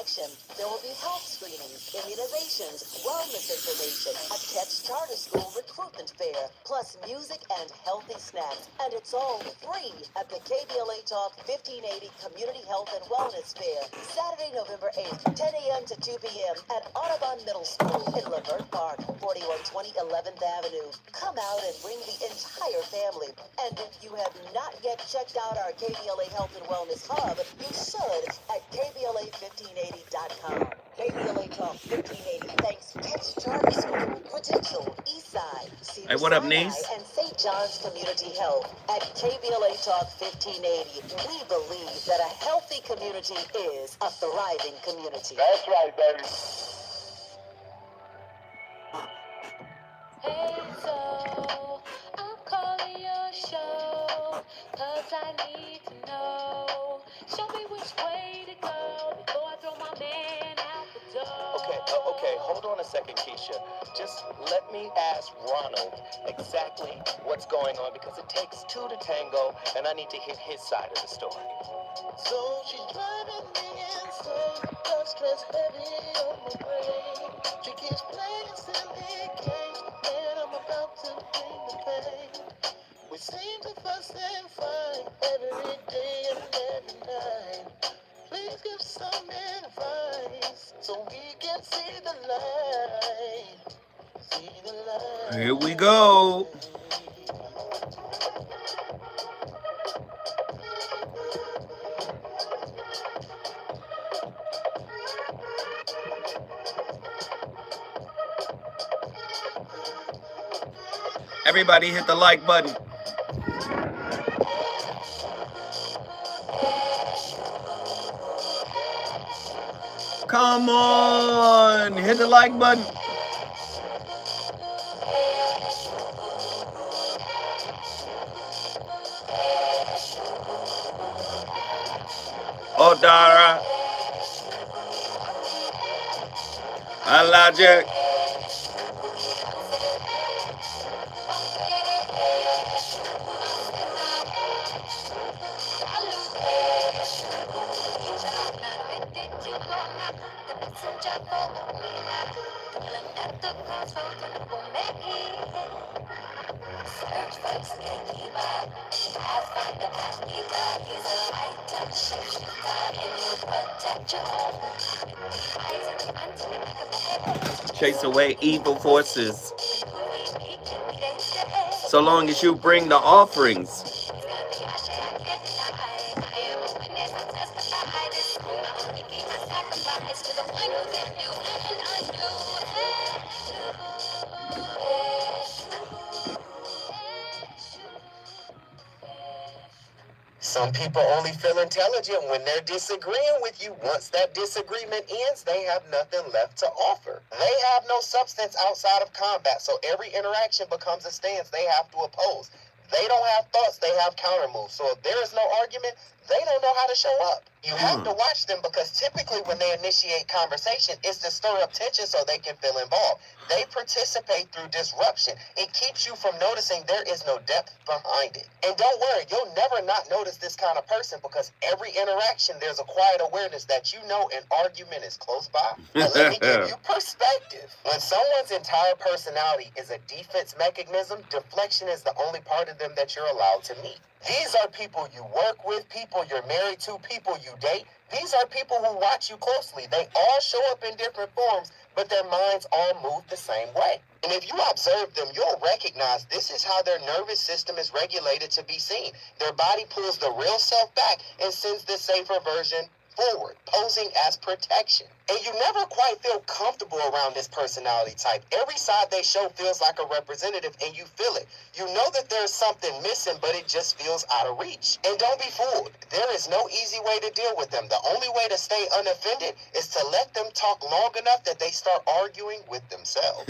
education. There will be health screenings, immunizations, wellness information, a Catch Charter School recruitment fair, plus music and healthy snacks. And it's all free at the KBLA Talk 1580 Community Health and Wellness Fair, Saturday, November 8th, 10 a.m. to 2 p.m. at Audubon Middle School in Laverne Park, 4120 11th Avenue. Come out and bring the entire family. And if you have not yet checked out our KBLA Health and Wellness Hub, you should at KBLA1580.com. KBLA Talk 1580 thanks Catch Charter School, Prudential, Eastside, Hey, what up, Sinai, niece? and St. John's Community Health. At KBLA Talk 1580, we believe that a healthy community is a thriving community. That's right, baby. Hey, so I'm calling your show, 'cause I need to know. Show me which way to go before I throw my man out the door. Okay, hold on a second, Keisha. Just let me ask Ronald exactly what's going on, because it takes two to tango, and I need to hit his side of the story. So she's driving me insane, the stress heavy on my brain. She keeps playing silly games, and I'm about to bring the pain. We seem to fuss and fight every day and every night. Please give some advice so we can see the light. See the light. Here we go. Everybody hit the like button. Come on, hit the like button. Odara. Elijah. Chase away evil forces. So long as you bring the offerings. Some people only feel intelligent when they're disagreeing with you. Once that disagreement ends, they have nothing left to offer. They have no substance outside of combat, so every interaction becomes a stance they have to oppose. They don't have thoughts, they have counter moves. So if there is no argument, they don't know how to show up. You have to watch them, because typically when they initiate conversation, it's to stir up tension so they can feel involved. They participate through disruption. It keeps you from noticing there is no depth behind it. And don't worry, you'll never not notice this kind of person, because every interaction there's a quiet awareness that you know an argument is close by. But let me give you perspective. When someone's entire personality is a defense mechanism, deflection is the only part of them that you're allowed to meet. These are people you work with, people you're married to, people you date. These are people who watch you closely. They all show up in different forms, but their minds all move the same way. And if you observe them, you'll recognize this is how their nervous system is regulated to be seen. Their body pulls the real self back and sends the safer version forward, posing as protection. And you never quite feel comfortable around this personality type. Every side they show feels like a representative, and you feel it. You know that there's something missing, but it just feels out of reach. And don't be fooled. There is no easy way to deal with them. The only way to stay unoffended is to let them talk long enough that they start arguing with themselves.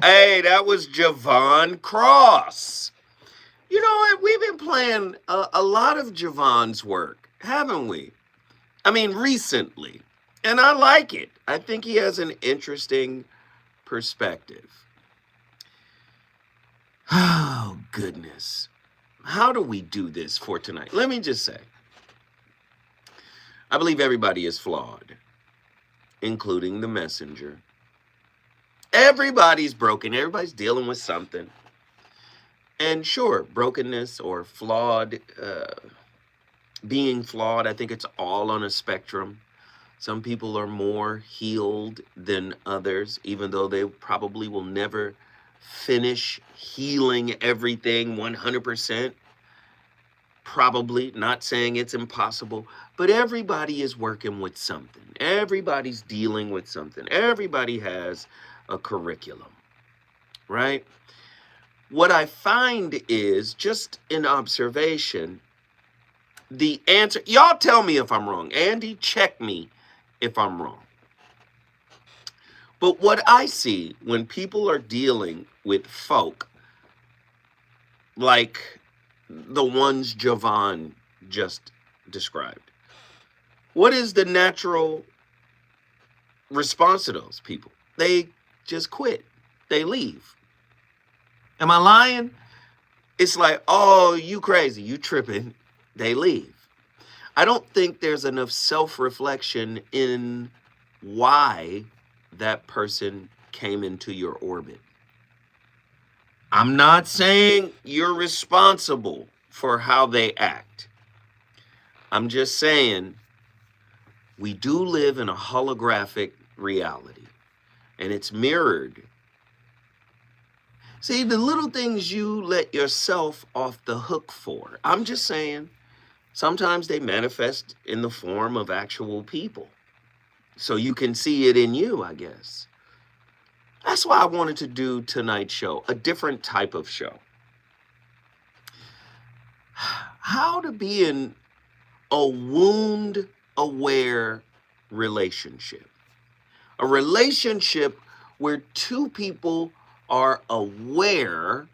Hey, that was Javon Cross. You know what? We've been playing a lot of Javon's work, haven't we? I mean, recently. And I like it. I think he has an interesting perspective. Oh, goodness. How do we do this for tonight? Let me just say, I believe everybody is flawed, including the messenger. Everybody's broken. Everybody's dealing with something. And sure, brokenness or flawed, being flawed, I think it's all on a spectrum. Some people are more healed than others, even though they probably will never finish healing everything 100%. Probably, not saying it's impossible, but everybody is working with something. Everybody's dealing with something. Everybody has a curriculum, right? What I find is, just an observation, the answer, y'all tell me if I'm wrong. Andy, check me if I'm wrong. But what I see when people are dealing with folk like the ones Javon just described, what is the natural response to those people? They just quit. They leave. Am I lying? It's like, oh, you crazy, you tripping. They leave. I don't think there's enough self-reflection in why that person came into your orbit. I'm not saying you're responsible for how they act. I'm just saying we do live in a holographic reality, and it's mirrored. See, the little things you let yourself off the hook for, I'm just saying, sometimes they manifest in the form of actual people. So you can see it in you, I guess. That's why I wanted to do tonight's show, a different type of show. How to be in a wound-aware relationship. A relationship where two people are aware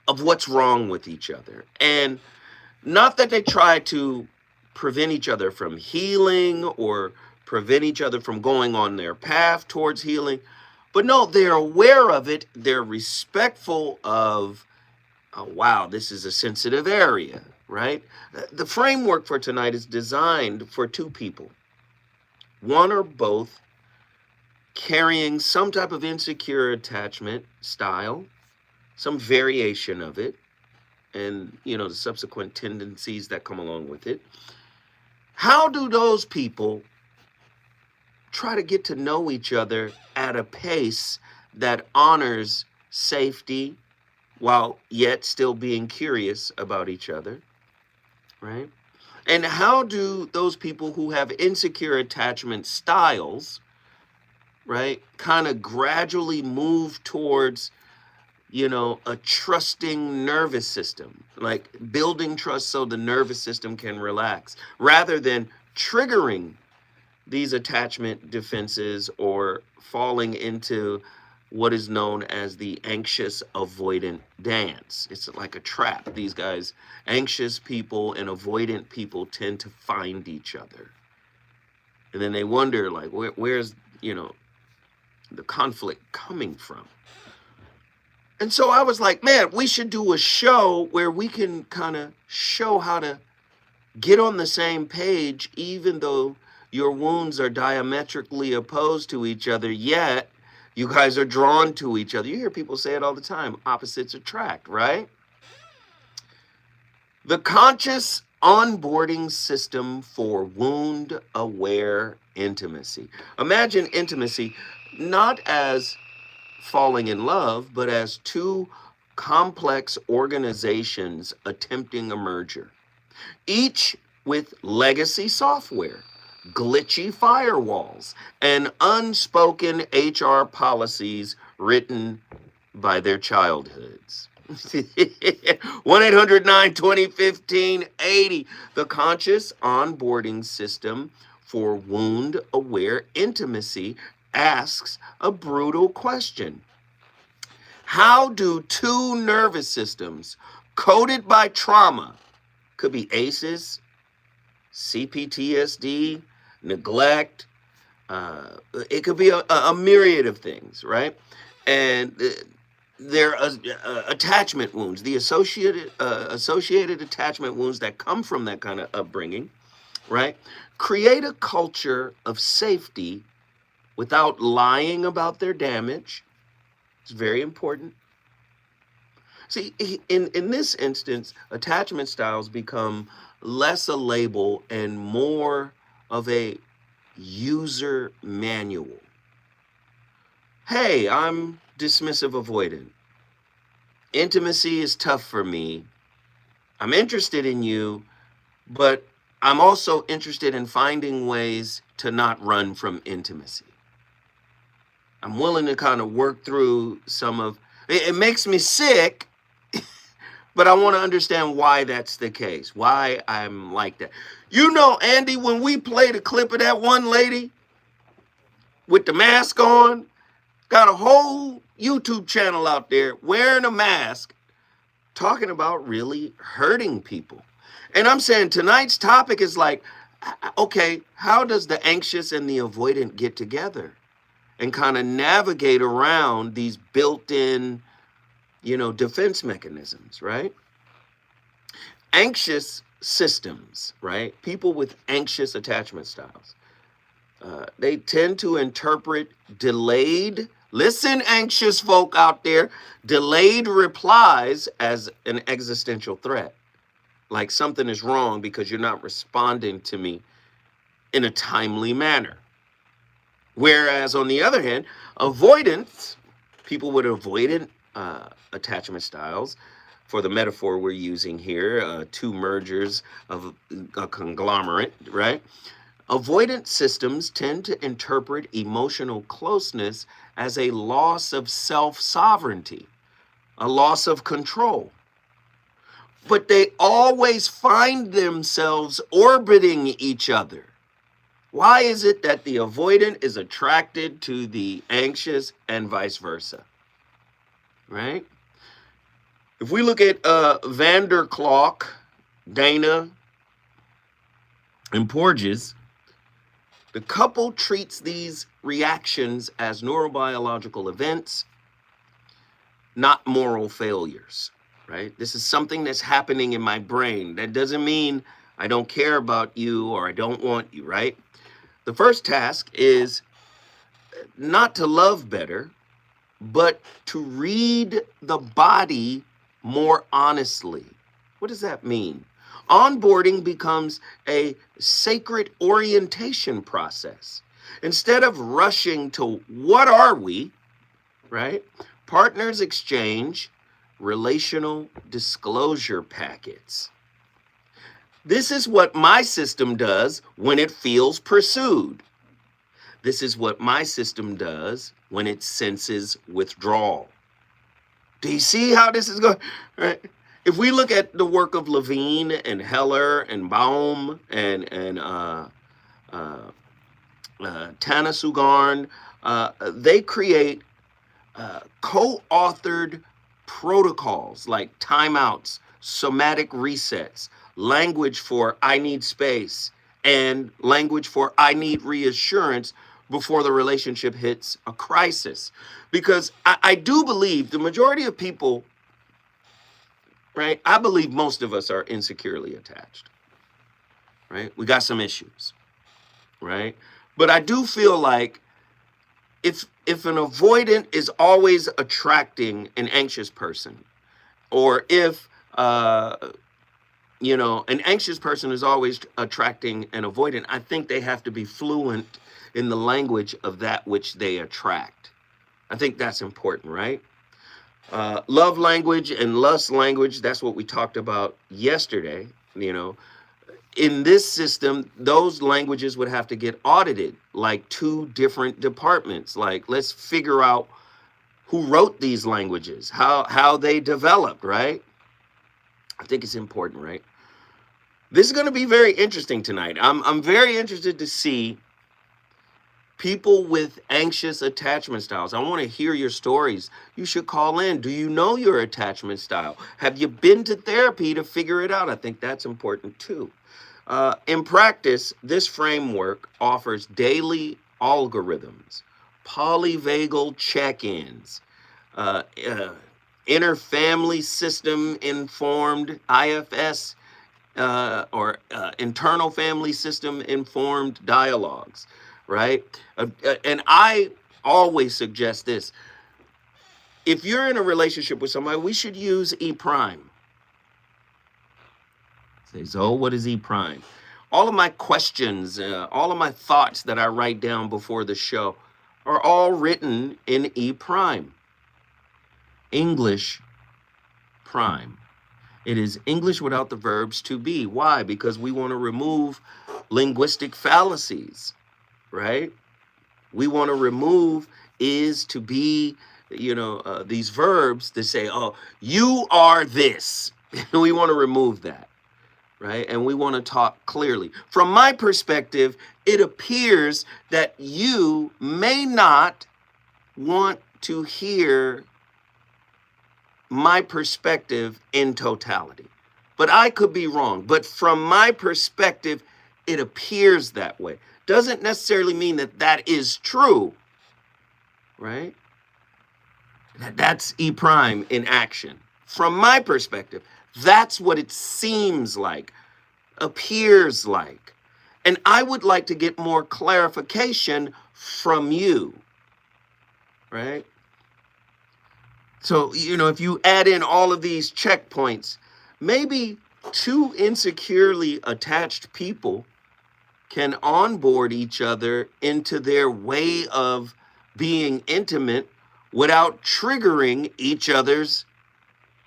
of what's wrong with each other. And not that they try to prevent each other from healing or prevent each other from going on their path towards healing. But no, they're aware of it. They're respectful of, oh, wow, this is a sensitive area, right? The framework for tonight is designed for two people. One or both carrying some type of insecure attachment style, some variation of it, and, the subsequent tendencies that come along with it. How do those people try to get to know each other at a pace that honors safety while yet still being curious about each other, right? And how do those people who have insecure attachment styles, right, kind of gradually move towards, a trusting nervous system, like building trust so the nervous system can relax, rather than triggering these attachment defenses or falling into what is known as the anxious avoidant dance. It's like a trap. These guys, anxious people and avoidant people, tend to find each other. And then they wonder, like, where's, the conflict coming from? And so I was like, man, we should do a show where we can kind of show how to get on the same page, even though your wounds are diametrically opposed to each other, yet you guys are drawn to each other. You hear people say it all the time, opposites attract, right? The conscious onboarding system for wound-aware intimacy. Imagine intimacy not as falling in love, but as two complex organizations attempting a merger, each with legacy software, glitchy firewalls, and unspoken HR policies written by their childhoods. 1-800-920-1580, the conscious onboarding system for wound-aware intimacy asks a brutal question. How do two nervous systems coded by trauma, could be ACEs, CPTSD, neglect, it could be a myriad of things, right? And there are attachment wounds, the associated attachment wounds that come from that kind of upbringing. right? Create a culture of safety without lying about their damage. It's very important. See, in this instance, attachment styles become less a label and more of a user manual. Hey, I'm dismissive avoidant. Intimacy is tough for me. I'm interested in you, but I'm also interested in finding ways to not run from intimacy. I'm willing to kind of work through some of it. Makes me sick, but I want to understand why that's the case, why I'm like that. You know, Andy, when we played a clip of that one lady with the mask on, got a whole YouTube channel out there wearing a mask, talking about really hurting people. And I'm saying tonight's topic is like, okay, how does the anxious and the avoidant get together and kind of navigate around these built-in, defense mechanisms, right? Anxious systems, right? People with anxious attachment styles, they tend to interpret listen, anxious folk out there, delayed replies as an existential threat. Like something is wrong because you're not responding to me in a timely manner. Whereas on the other hand, avoidance, people with avoidant attachment styles, for the metaphor we're using here, two mergers of a conglomerate, right? Avoidant systems tend to interpret emotional closeness as a loss of self-sovereignty, a loss of control. But they always find themselves orbiting each other. Why is it that the avoidant is attracted to the anxious and vice versa? Right? If we look at Van der Kolk, Dana, and Porges, the couple treats these reactions as neurobiological events, not moral failures, right? This is something that's happening in my brain. That doesn't mean I don't care about you or I don't want you, right? The first task is not to love better, but to read the body more honestly. What does that mean? Onboarding becomes a sacred orientation process. Instead of rushing to what are we, right? Partners exchange relational disclosure packets. This is what my system does when it feels pursued. This is what my system does when it senses withdrawal. Do you see how this is going? Right? If we look at the work of Levine and Heller and Baum and Tana Sugarn, they create co-authored protocols like timeouts, somatic resets, language for I need space, and language for I need reassurance before the relationship hits a crisis. Because I do believe the majority of people, right? I believe most of us are insecurely attached, right? We got some issues, right? But I do feel like if an avoidant is always attracting an anxious person, or if an anxious person is always attracting an avoidant, I think they have to be fluent in the language of that which they attract. I think that's important, right? Love language and lust language, that's what we talked about yesterday. In this system, those languages would have to get audited, like two different departments. Like, let's figure out who wrote these languages, how they developed, right? I think it's important, right? This is going to be very interesting tonight. I'm very interested to see people with anxious attachment styles. I want to hear your stories. You should call in. Do you know your attachment style? Have you been to therapy to figure it out? I think that's important too. In practice, this framework offers daily algorithms, polyvagal check-ins, inner family system informed IFS or internal family system informed dialogues, right? And I always suggest this. If you're in a relationship with somebody, we should use E prime. Say, Zoe, what is E prime? All of my questions, all of my thoughts that I write down before the show are all written in E prime. English prime. It is English without the verbs to be. Why? Because we want to remove linguistic fallacies, right? We want to remove is, to be, these verbs that say, oh, you are this. We want to remove that, right? And we want to talk clearly. From my perspective, it appears that you may not want to hear my perspective in totality, but I could be wrong. But from my perspective, it appears that way. Doesn't necessarily mean that that is true, right? That's E prime in action. From my perspective, that's what it seems like, appears like. And I would like to get more clarification from you, right? So, if you add in all of these checkpoints, maybe two insecurely attached people can onboard each other into their way of being intimate without triggering each other's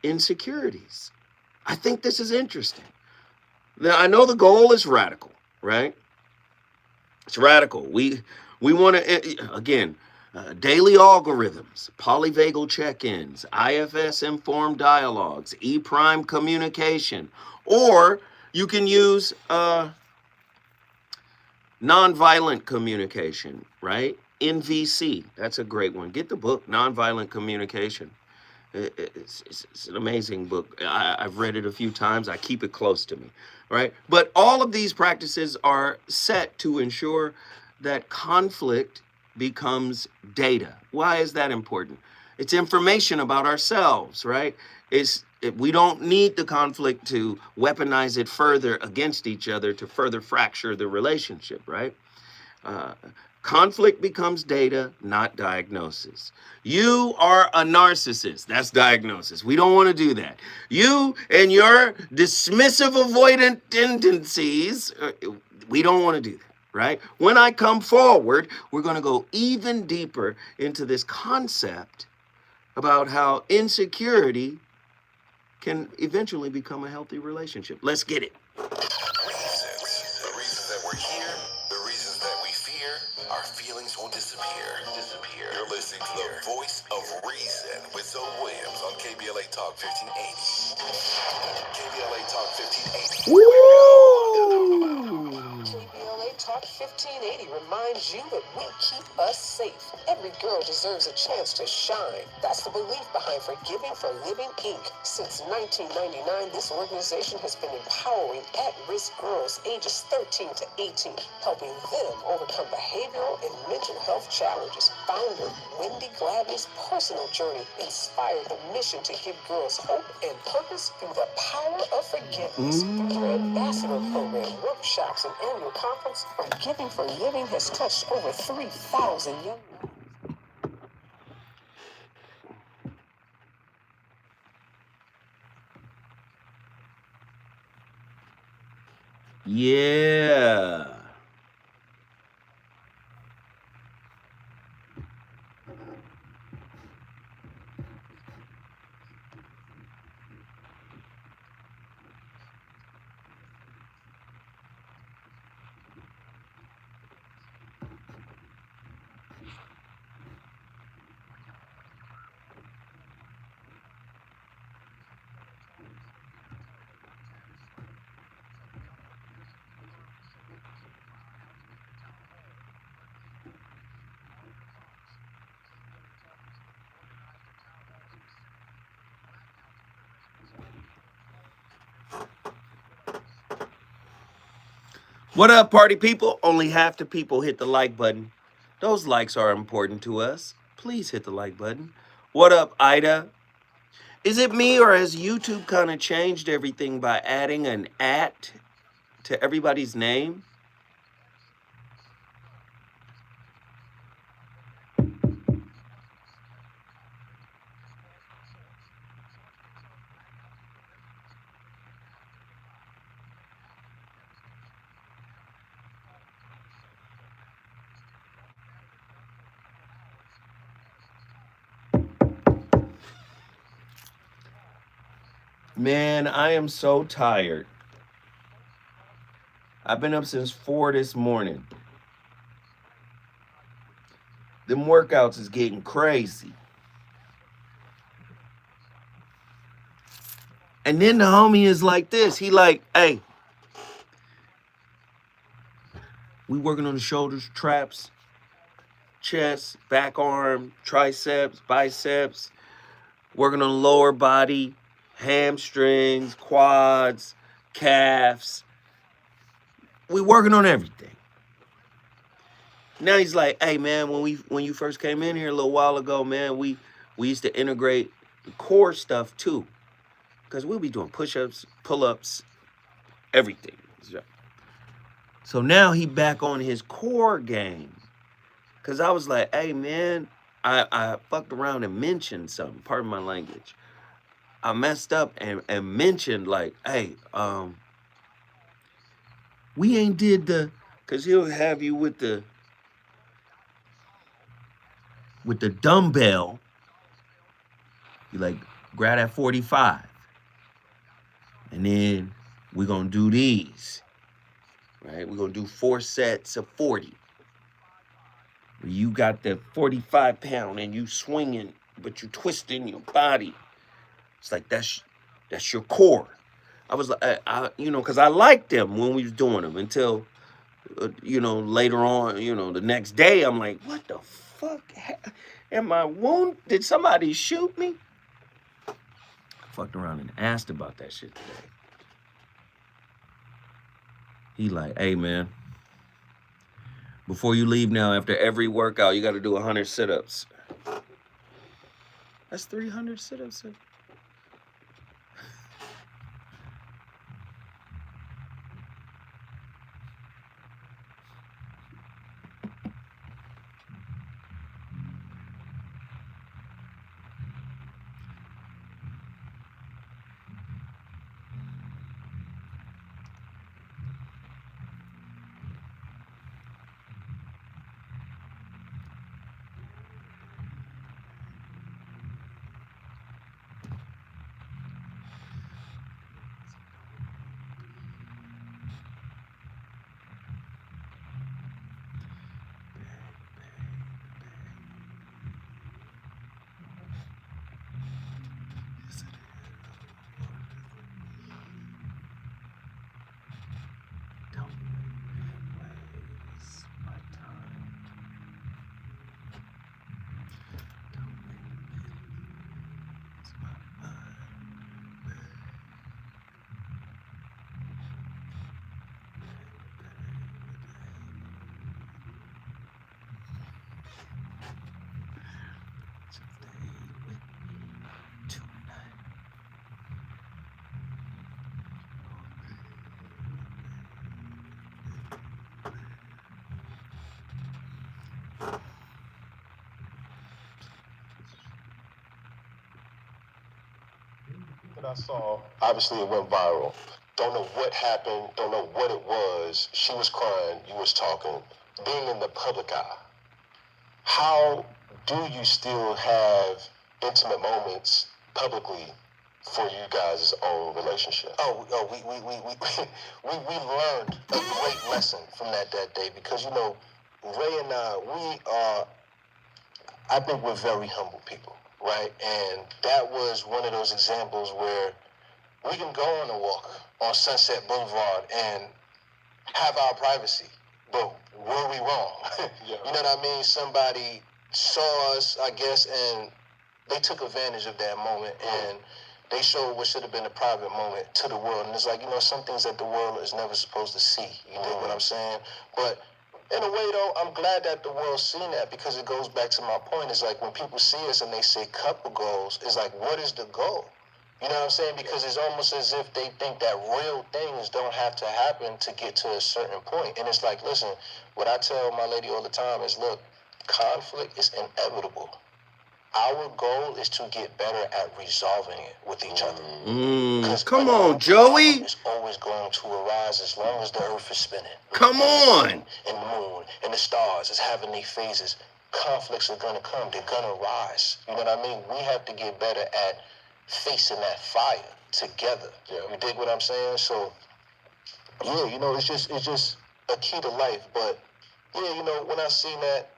insecurities. I think this is interesting. Now, I know the goal is radical, right? It's radical. We want to, again, daily algorithms, polyvagal check-ins, IFS-informed dialogues, E-prime communication, or you can use nonviolent communication, right? NVC, that's a great one. Get the book, Nonviolent Communication. It's an amazing book. I've read it a few times. I keep it close to me, right? But all of these practices are set to ensure that conflict becomes data. Why is that important? It's information about ourselves, right? We don't need the conflict to weaponize it further against each other to further fracture the relationship, right? Conflict becomes data, not diagnosis. You are a narcissist. That's diagnosis. We don't want to do that. You and your dismissive avoidant tendencies, we don't want to do that. Right? When I come forward, we're going to go even deeper into this concept about how insecurity can eventually become a healthy relationship. Let's get it. Reasons. The reasons that we're here, the reasons that we fear, our feelings will disappear. You're listening to the voice of reason with Zoe Williams on KBLA Talk 1580. KBLA Talk 1580. Woo! KBLA Talk 1580 reminds you that we keep us safe. Every girl deserves a chance to shine. That's the belief behind Forgiving for Living, Inc. Since 1999, this organization has been empowering at-risk girls ages 13 to 18, helping them overcome behavioral and mental health challenges. Founder Wendy Gladney's personal journey inspired the mission to give girls hope and purpose through the power of forgiveness. Through her ambassador program, workshops, and annual conference, Forgiving for Living has touched over 3,000 young women. Yeah. What up, party people? Only half the people hit the like button. Those likes are important to us. Please hit the like button. What up, Ida? Is it me, or has YouTube kind of changed everything by adding an @ to everybody's name. Man, I am so tired. I've been up since 4 this morning. Them workouts is getting crazy. And then the homie is like this. He like, hey, we working on the shoulders, traps, chest, back arm, triceps, biceps, working on the lower body, hamstrings, quads, calves. We working on everything. Now he's like, hey man, when you first came in here a little while ago, man, we used to integrate the core stuff too. Because we'll be doing push-ups, pull-ups, everything. So now he back on his core game. Because I was like, hey man, I fucked around and mentioned something, pardon my language. I messed up and mentioned like, hey, we ain't did the, because he'll have you with the dumbbell. You like, grab that 45. And then we're going to do these, right? We're going to do 4 sets of 40. Where you got the 45 pound and you swinging, but you twisting your body. It's like, that's your core. I was like, because I liked them when we was doing them until, later on, the next day, I'm like, what the fuck? Am I wounded? Did somebody shoot me? I fucked around and asked about that shit today. He like, hey man, before you leave now, after every workout, you got to do 100 sit-ups. That's 300 sit-ups. That I saw, obviously it went viral. Don't know what happened, don't know what it was. She was crying, you was talking. Being in the public eye, how do you still have intimate moments publicly for you guys' own relationship? We learned a great lesson from that day because, Ray and I, I think we're very humble people, right? And that was one of those examples where we can go on a walk on Sunset Boulevard and have our privacy, but were we wrong? Yeah. You know what I mean? Somebody saw us, I guess, and they took advantage of that moment, and they showed what should have been a private moment to the world. And it's like, some things that the world is never supposed to see. You dig what I'm saying? But in a way, though, I'm glad that the world's seen that because it goes back to my point. It's like when people see us and they say couple goals, it's like, what is the goal? You know what I'm saying? Because it's almost as if they think that real things don't have to happen to get to a certain point. And it's like, listen, what I tell my lady all the time is, look, conflict is inevitable. Our goal is to get better at resolving it with each other. Come on, Joey. It's always going to arise as long as the earth is spinning. Come on. And the moon and the stars is having these phases. Conflicts are going to come. They're going to rise. You know what I mean? We have to get better at facing that fire together. Yeah. You dig what I'm saying? So, yeah, you know, it's just a key to life. But, yeah, you know, when I seen that,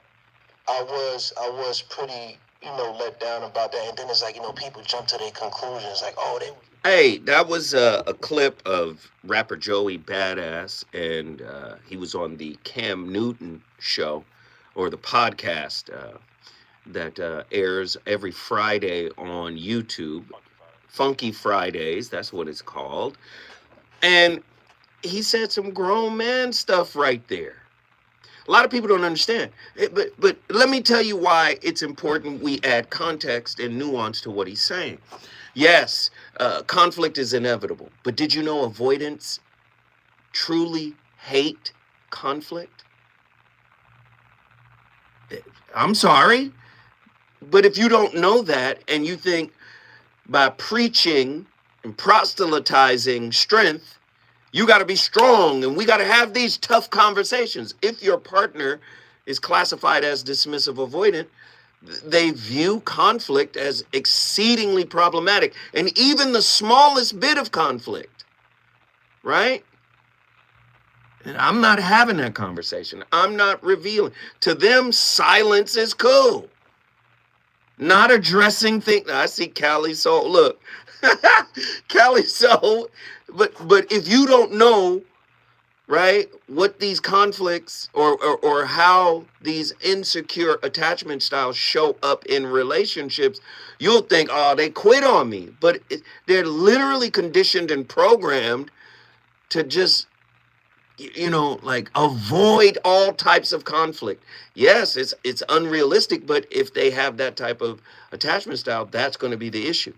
I was pretty, you know, let down about that. And then it's like, you know, people jump to their conclusions like, oh, they... Hey, that was a clip of rapper Joey Badass, and he was on the Cam Newton show, or the podcast that airs every Friday on YouTube. Funky Fridays, that's what it's called. And he said some grown man stuff right there. A lot of people don't understand. But let me tell you why it's important we add context and nuance to what he's saying. Yes, conflict is inevitable. But did you know avoidance truly hate conflict? I'm sorry. But if you don't know that and you think by preaching and proselytizing strength, you got to be strong and we got to have these tough conversations. If your partner is classified as dismissive avoidant, they view conflict as exceedingly problematic. And even the smallest bit of conflict, right? And I'm not having that conversation. I'm not revealing. To them, silence is cool. Not addressing things. I see Cali Soul. Look, Cali Soul. But if you don't know, right, what these conflicts or how these insecure attachment styles show up in relationships, you'll think, oh, they quit on me. But they're literally conditioned and programmed to just, you know, like avoid all types of conflict. Yes, it's unrealistic, but if they have that type of attachment style, that's going to be the issue.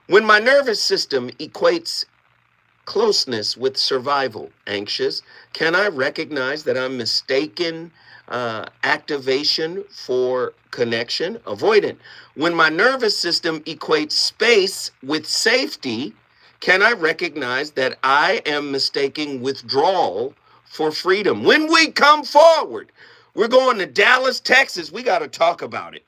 When my nervous system equates closeness with survival, anxious, can I recognize that I'm mistaken activation for connection, avoidant? When my nervous system equates space with safety, can I recognize that I am mistaking withdrawal for freedom? When we come forward, we're going to Dallas, Texas. We got to talk about it.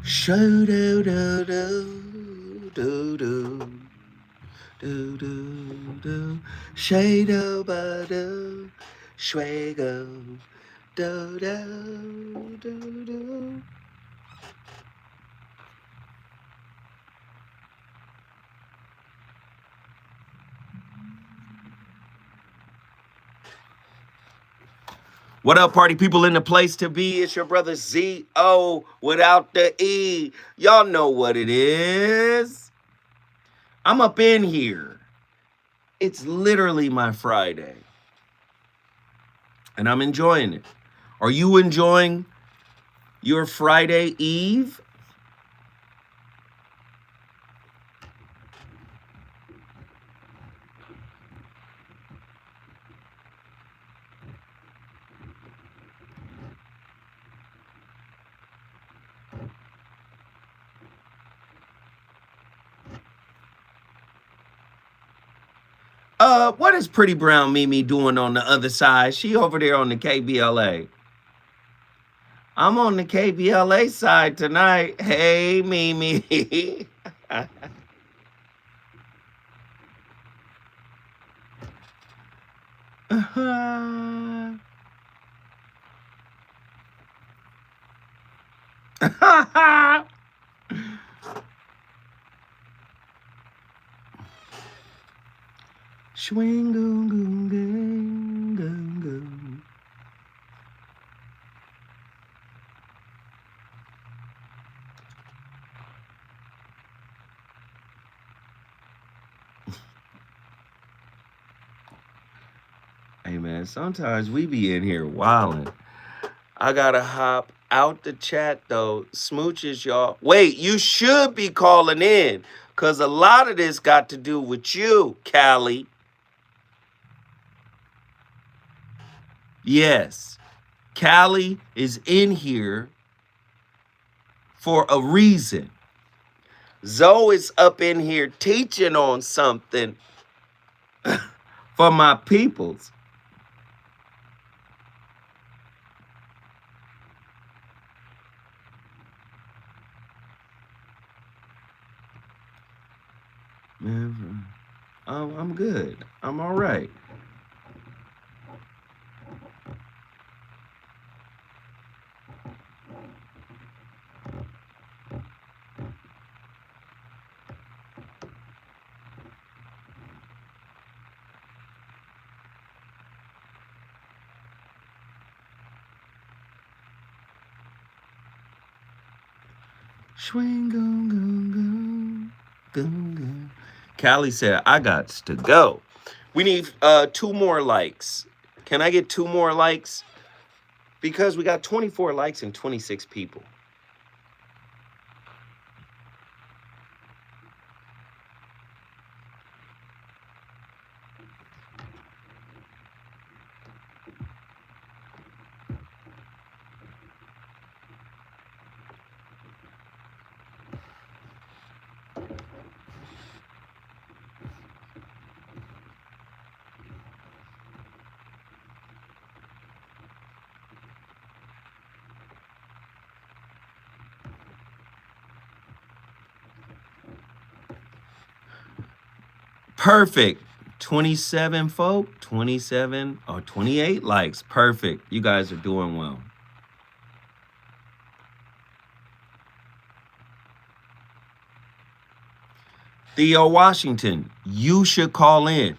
Show do do do do do do do do shado ba do shwago do do do do. What up, party people in the place to be? It's your brother Z-O without the E. Y'all know what it is. I'm up in here. It's literally my Friday. And I'm enjoying it. Are you enjoying your Friday Eve? What is Pretty Brown Mimi doing on the other side? She over there on the KBLA. I'm on the KBLA side tonight. Hey, Mimi. Swing, goom, goom, goom, goom, goom. Hey, man, sometimes we be in here wilding. I gotta hop out the chat though. Smooches, y'all. Wait, you should be calling in because a lot of this got to do with you, Callie. Yes, Callie is in here for a reason. Zoe is up in here teaching on something for my peoples. I'm good. I'm all right. Swing, go. Callie said, I got to go. We need 2 more likes. Can I get 2 more likes? Because we got 24 likes and 26 people. Perfect. 27 folk, 27 or 28 likes. Perfect. You guys are doing well. Theo Washington, you should call in.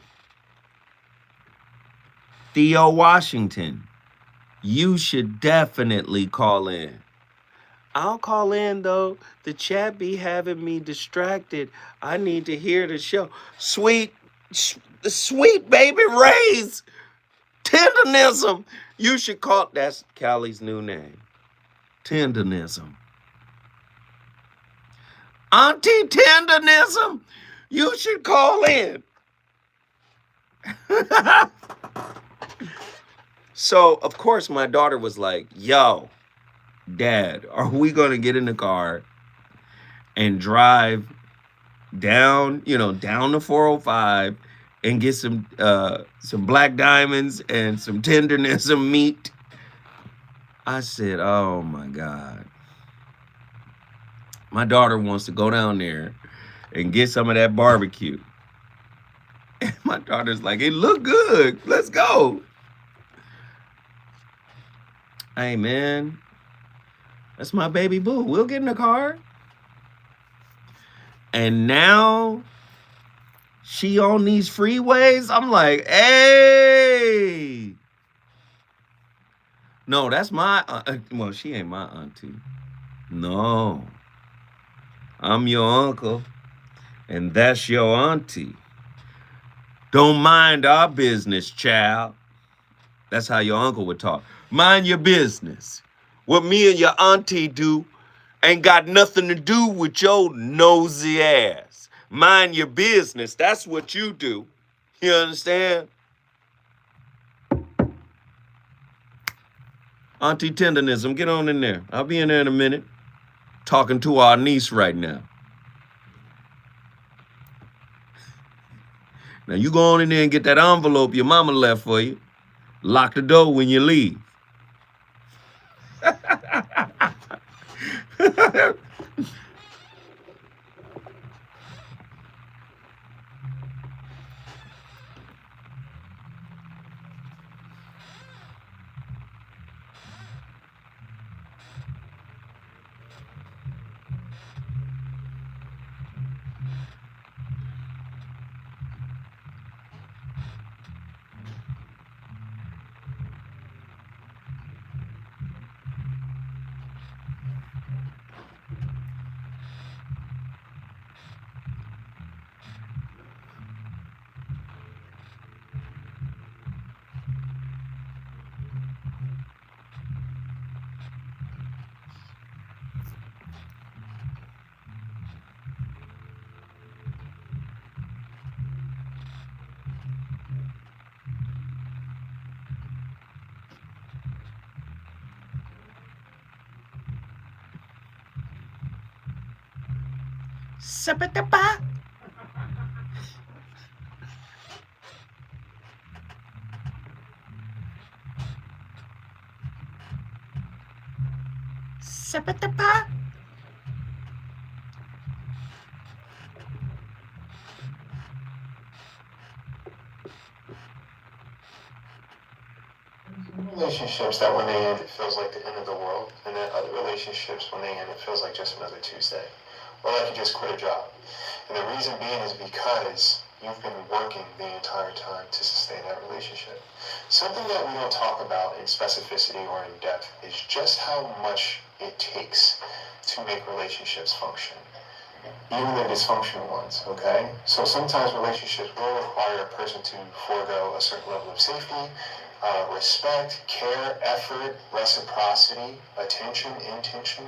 Theo Washington, you should definitely call in. I'll call in though. The chat be having me distracted. I need to hear the show. Sweet baby rays. Tendernism. You should call. That's Callie's new name. Tendernism. Auntie Tendernism. You should call in. So, of course, my daughter was like, yo, Dad, are we going to get in the car and drive down the 405 and get some black diamonds and some tendernism meat? I said, oh my God. My daughter wants to go down there and get some of that barbecue. And my daughter's like, it look good. Let's go. Hey, man. That's my baby boo. We'll get in the car. And now she on these freeways. I'm like, hey. No, that's my, well, she ain't my auntie. No. I'm your uncle. And that's your auntie. Don't mind our business, child. That's how your uncle would talk. Mind your business. What me and your auntie do ain't got nothing to do with your nosy ass. Mind your business. That's what you do. You understand? Auntie Tendernism, get on in there. I'll be in there in a minute. Talking to our niece right now. Now you go on in there and get that envelope your mama left for you. Lock the door when you leave. Sapatapa. Sapatapa. Relationships that when they end, it feels like the end of the world, and then other relationships when they end, it feels like just another Tuesday, or like you just quit a job. And the reason being is because you've been working the entire time to sustain that relationship. Something that we don't talk about in specificity or in depth is just how much it takes to make relationships function. Even the dysfunctional ones, okay? So sometimes relationships will require a person to forego a certain level of safety, respect, care, effort, reciprocity, attention, intention,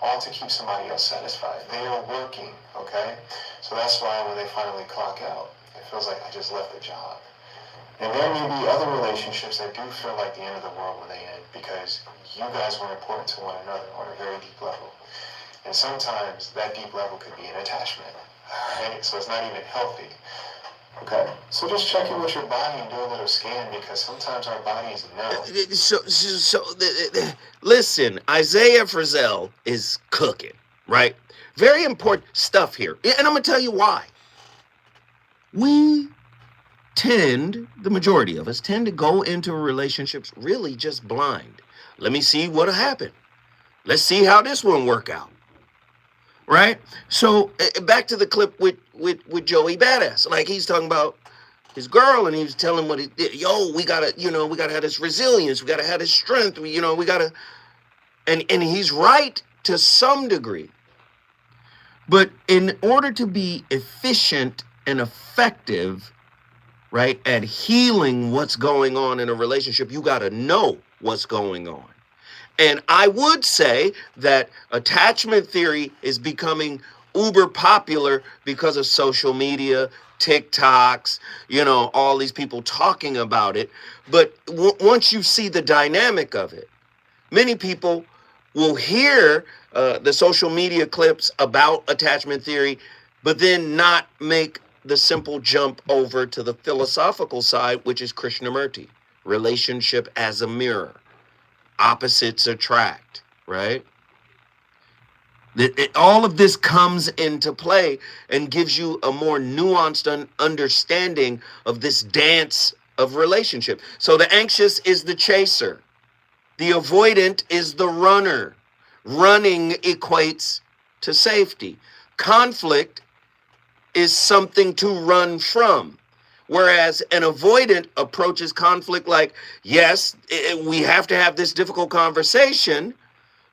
all to keep somebody else satisfied. They are working, okay? So that's why when they finally clock out, it feels like I just left the job. And there may be other relationships that do feel like the end of the world when they end because you guys were important to one another on a very deep level. And sometimes that deep level could be an attachment, right? So it's not even healthy. Okay, so just check in with your body and do a little scan because sometimes our bodies know. Listen, Isaiah Frizzell is cooking, right? Very important stuff here. And I'm going to tell you why. We the majority of us tend to go into relationships really just blind. Let me see what'll happen. Let's see how this one work out. Right? So back to the clip with Joey Badass. Like he's talking about his girl and he was telling what he did. Yo, we gotta have this resilience. We gotta have this strength. We gotta, and he's right to some degree. But in order to be efficient and effective, right, at healing what's going on in a relationship, you gotta know what's going on. And I would say that attachment theory is becoming uber popular because of social media, TikToks, all these people talking about it. But once you see the dynamic of it, many people will hear the social media clips about attachment theory, but then not make the simple jump over to the philosophical side, which is Krishnamurti, relationship as a mirror. Opposites attract, right? All of this comes into play and gives you a more nuanced understanding of this dance of relationship. So the anxious is the chaser. The avoidant is the runner. Running equates to safety. Conflict is something to run from. Whereas an avoidant approaches conflict like, yes, we have to have this difficult conversation,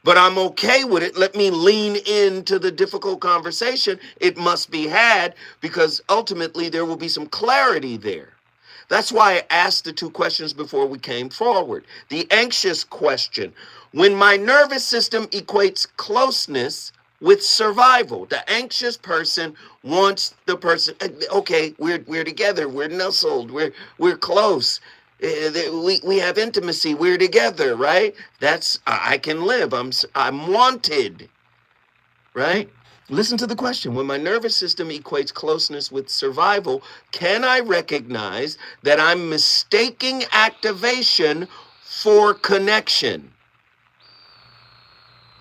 but I'm okay with it. Let me lean into the difficult conversation. It must be had because ultimately there will be some clarity there. That's why I asked the two questions before we came forward. The anxious question, when my nervous system equates closeness with survival, the anxious person wants the person, okay, we're together, we're nestled, we're close, we have intimacy, we're together, right? That's, I can live, I'm wanted, right? Listen to the question. When my nervous system equates closeness with survival, can I recognize that I'm mistaking activation for connection?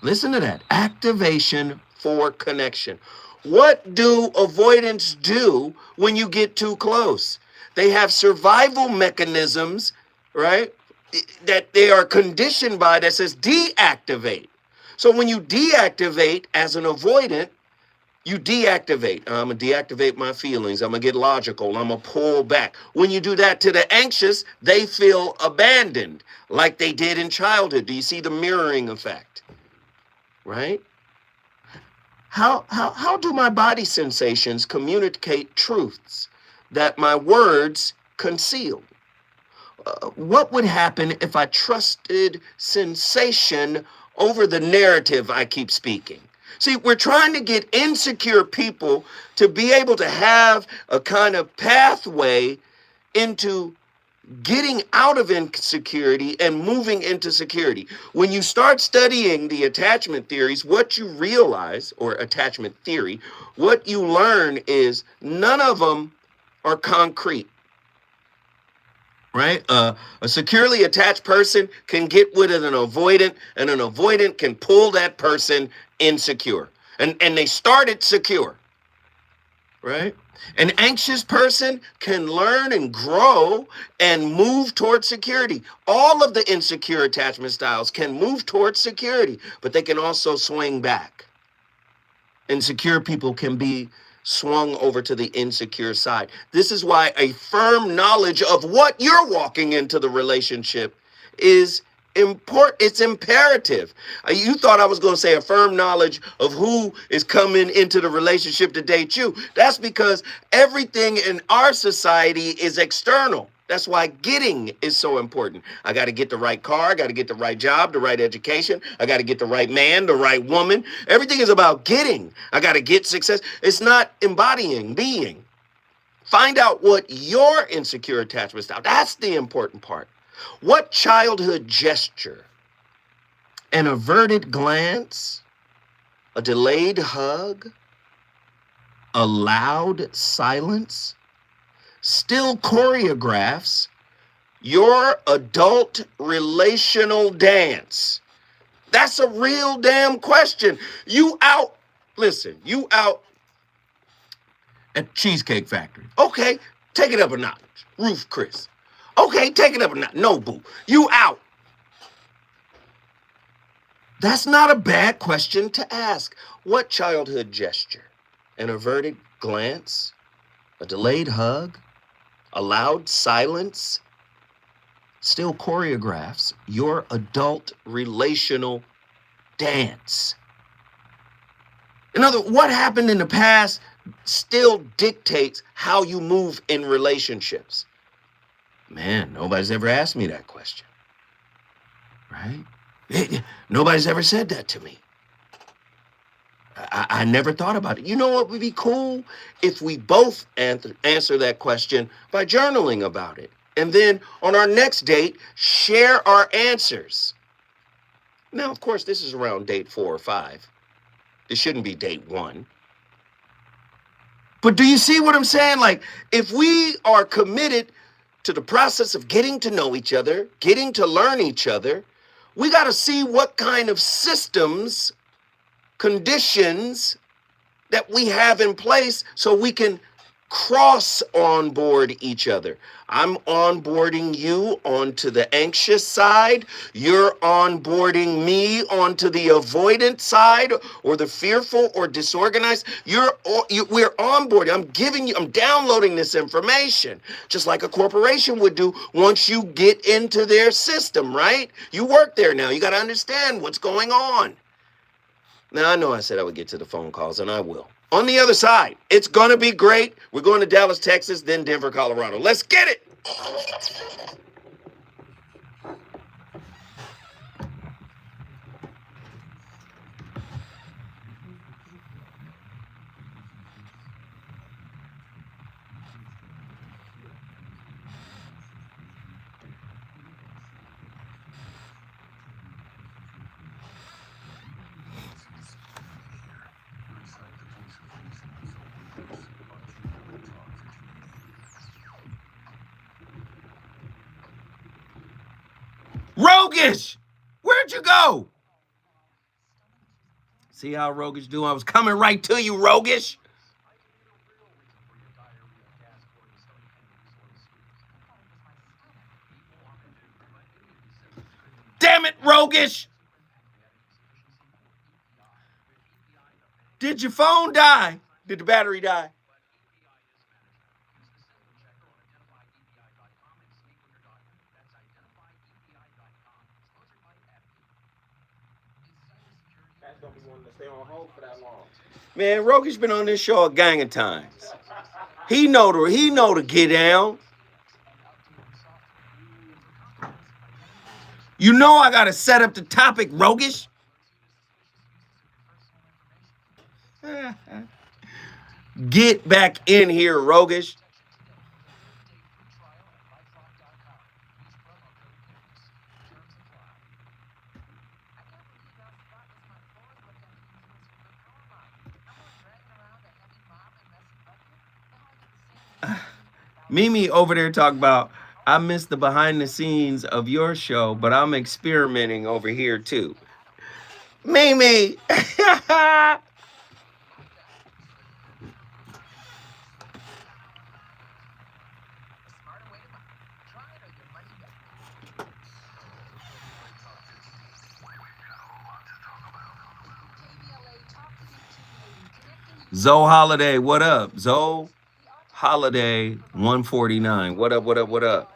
Listen to that. Activation for connection. What do avoidants do when you get too close? They have survival mechanisms, right, that they are conditioned by that says deactivate. So when you deactivate as an avoidant, you deactivate. I'm going to deactivate my feelings. I'm going to get logical. I'm going to pull back. When you do that to the anxious, they feel abandoned like they did in childhood. Do you see the mirroring effect? Right? How do my body sensations communicate truths that my words conceal? What would happen if I trusted sensation over the narrative I keep speaking? See, we're trying to get insecure people to be able to have a kind of pathway into getting out of insecurity and moving into security. When you start studying the attachment theories, what you realize, or attachment theory, what you learn is none of them are concrete, right? A securely attached person can get with an avoidant, and an avoidant can pull that person insecure. And they started secure, right? An anxious person can learn and grow and move towards security. All of the insecure attachment styles can move towards security, but they can also swing back. Insecure people can be swung over to the insecure side. This is why a firm knowledge of what you're walking into the relationship is important. It's imperative. You thought I was going to say a firm knowledge of who is coming into the relationship to date you. That's because everything in our society is external. That's why getting is so important. I got to get the right car. I got to get the right job, the right education. I got to get the right man, the right woman. Everything is about getting. I got to get success. It's not embodying, being. Find out what your insecure attachment style. That's the important part. What childhood gesture, an averted glance, a delayed hug, a loud silence, still choreographs your adult relational dance? That's a real damn question. You out at Cheesecake Factory. Okay, take it up a notch. Ruth Chris. Okay, take it up a notch. No, boo. You out. That's not a bad question to ask. What childhood gesture? An averted glance? A delayed hug? A loud silence? Still choreographs your adult relational dance. In other words, what happened in the past still dictates how you move in relationships. Man, nobody's ever asked me that question, right? Nobody's ever said that to me. I never thought about it. You know what would be cool? If we both answer that question by journaling about it. And then on our next date, share our answers. Now, of course, this is around date 4 or 5. This shouldn't be date 1. But do you see what I'm saying? Like, if we are committed to the process of getting to know each other, getting to learn each other, we got to see what kind of systems, conditions that we have in place so we can cross onboard each other. I'm onboarding you onto the anxious side. You're onboarding me onto the avoidant side, or the fearful or disorganized. We're onboarding. I'm downloading this information, just like a corporation would do once you get into their system, right? You work there now. You got to understand what's going on. Now, I know I said I would get to the phone calls, and I will. On the other side, it's going to be great. We're going to Dallas, Texas, then Denver, Colorado. Let's get it. Rogish, where'd you go? See how Rogish do? I was coming right to you, Rogish. Damn it, Rogish. Did your phone die? Did the battery die? Man, Rogish been on this show a gang of times. He know to get down. You know I gotta set up the topic, Rogish. Get back in here, Rogish. Mimi over there talking about, I missed the behind the scenes of your show, but I'm experimenting over here too. Mimi! Zoe Holiday, what up? Zoe Holiday 149. What up, what up, what up?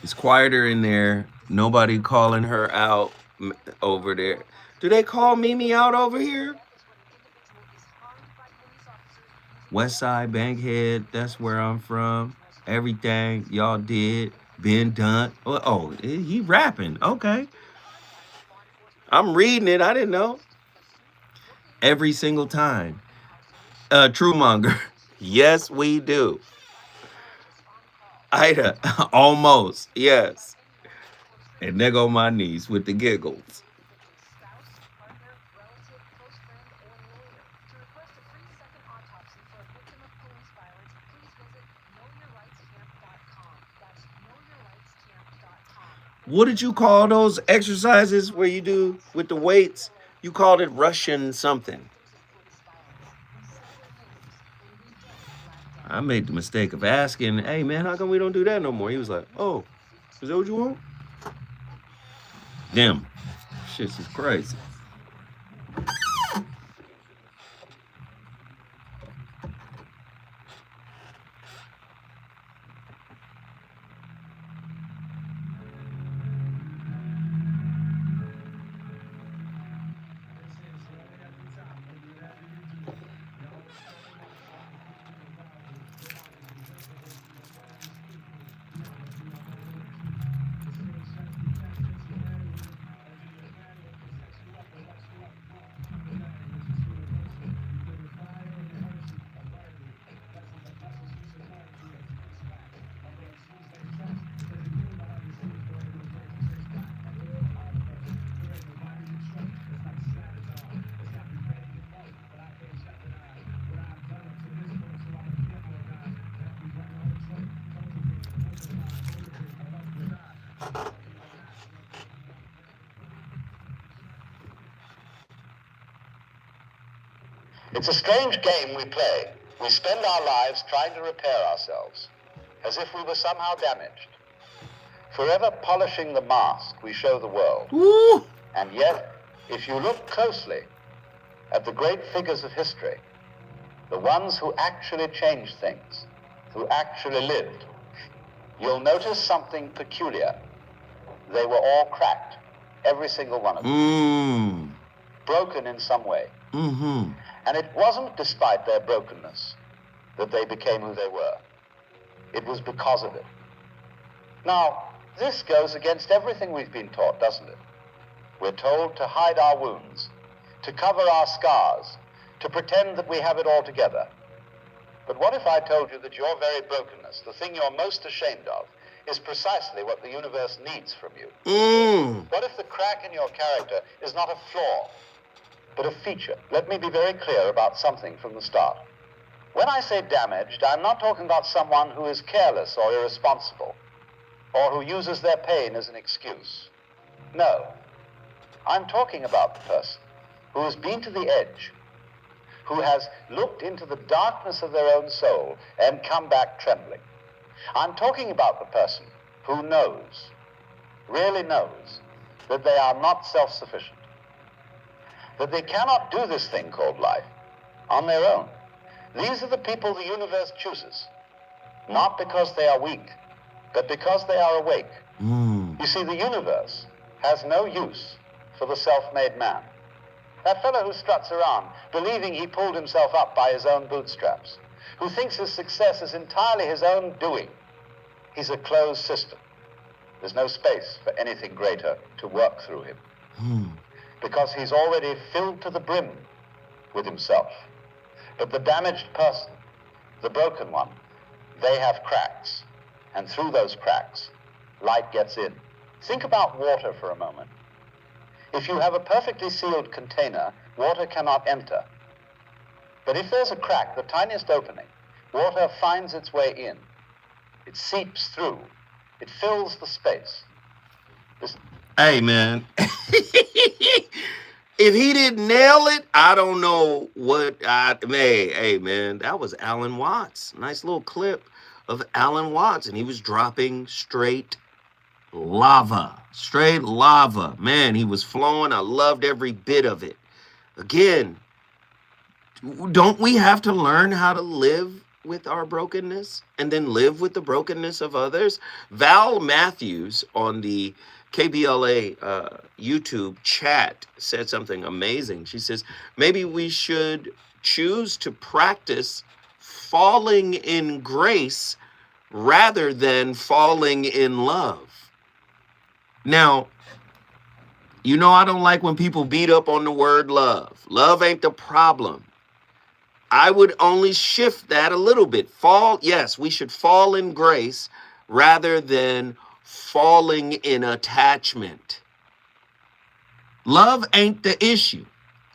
It's quieter in there. Nobody calling her out over there. Do they call Mimi out over here? Westside, Bankhead, that's where I'm from. Everything y'all did, been done. Oh, he rapping. Okay. I'm reading it. I didn't know. Every single time. Truemonger. Yes, we do. Ida, almost. Yes. And there go my niece with the giggles. What did you call those exercises where you do with the weights? You called it Russian something. I made the mistake of asking, hey man, how come we don't do that no more? He was like, oh, is that what you want? Damn, shit is crazy. It's a strange game we play. We spend our lives trying to repair ourselves, as if we were somehow damaged. Forever polishing the mask we show the world. Woo! And yet, if you look closely at the great figures of history, the ones who actually changed things, who actually lived, you'll notice something peculiar. They were all cracked, every single one of them. Broken in some way. Mm-hmm. And it wasn't despite their brokenness that they became who they were. It was because of it. Now, this goes against everything we've been taught, doesn't it? We're told to hide our wounds, to cover our scars, to pretend that we have it all together. But what if I told you that your very brokenness, the thing you're most ashamed of, is precisely what the universe needs from you? What if the crack in your character is not a flaw, but a feature? Let me be very clear about something from the start. When I say damaged, I'm not talking about someone who is careless or irresponsible, or who uses their pain as an excuse. No. I'm talking about the person who has been to the edge, who has looked into the darkness of their own soul and come back trembling. I'm talking about the person who knows, really knows, that they are not self-sufficient, that they cannot do this thing called life on their own. These are the people the universe chooses, not because they are weak, but because they are awake. You see, the universe has no use for the self-made man. That fellow who struts around, believing he pulled himself up by his own bootstraps, who thinks his success is entirely his own doing. He's a closed system. There's no space for anything greater to work through him, because he's already filled to the brim with himself. But the damaged person, the broken one, they have cracks, and through those cracks, light gets in. Think about water for a moment. If you have a perfectly sealed container, water cannot enter. But if there's a crack, the tiniest opening, water finds its way in. It seeps through. It fills the space. Hey, man. If he didn't nail it, I don't know what hey, man, that was Alan Watts. Nice little clip of Alan Watts, and he was dropping straight lava. Straight lava. Man, he was flowing. I loved every bit of it. Again, don't we have to learn how to live with our brokenness and then live with the brokenness of others? Val Matthews on the KBLA YouTube chat said something amazing. She says, maybe we should choose to practice falling in grace rather than falling in love. Now, you know I don't like when people beat up on the word love. Love ain't the problem. I would only shift that a little bit. Yes, we should fall in grace rather than falling in attachment. Love ain't the issue.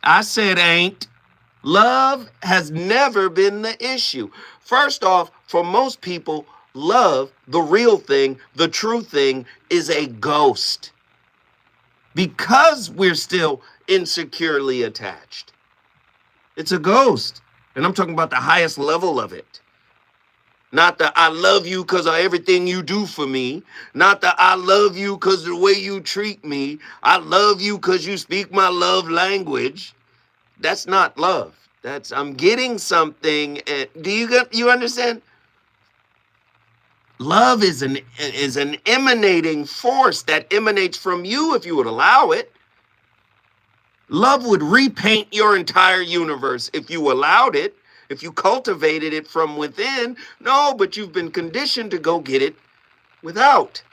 I said ain't. Love has never been the issue. First off, for most people, love, the real thing, the true thing, is a ghost. Because we're still insecurely attached. It's a ghost. And I'm talking about the highest level of it. Not the I love you because of everything you do for me. Not the I love you because of the way you treat me. I love you because you speak my love language. That's not love. That's I'm getting something. Do you understand? Love is an emanating force that emanates from you if you would allow it. Love would repaint your entire universe if you allowed it, if you cultivated it from within. No, but you've been conditioned to go get it without.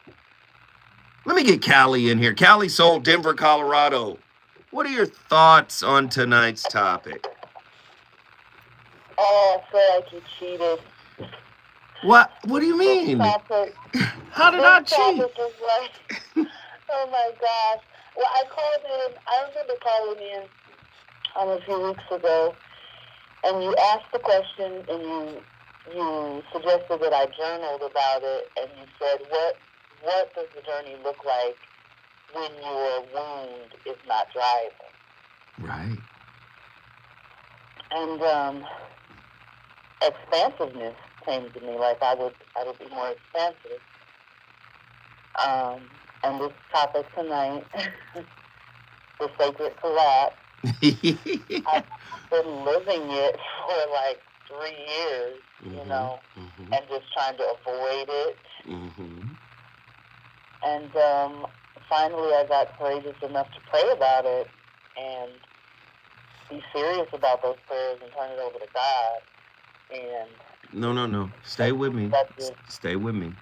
Let me get Callie in here. Callie Soul, Denver, Colorado. What are your thoughts on tonight's topic? Oh, I feel like you cheated. What do you mean? How did I cheat? Is like, oh my gosh. Well, I remember calling in a few weeks ago, and you asked the question, and you suggested that I journaled about it, and you said, what does the journey look like when your wound is not driving? Right. And expansiveness came to me, like I would be more expansive. And this topic tonight, the sacred collapse, I've been living it for like 3 years, and just trying to avoid it. And finally I got courageous enough to pray about it and be serious about those prayers and turn it over to God. And no. Stay with me. Stay with me.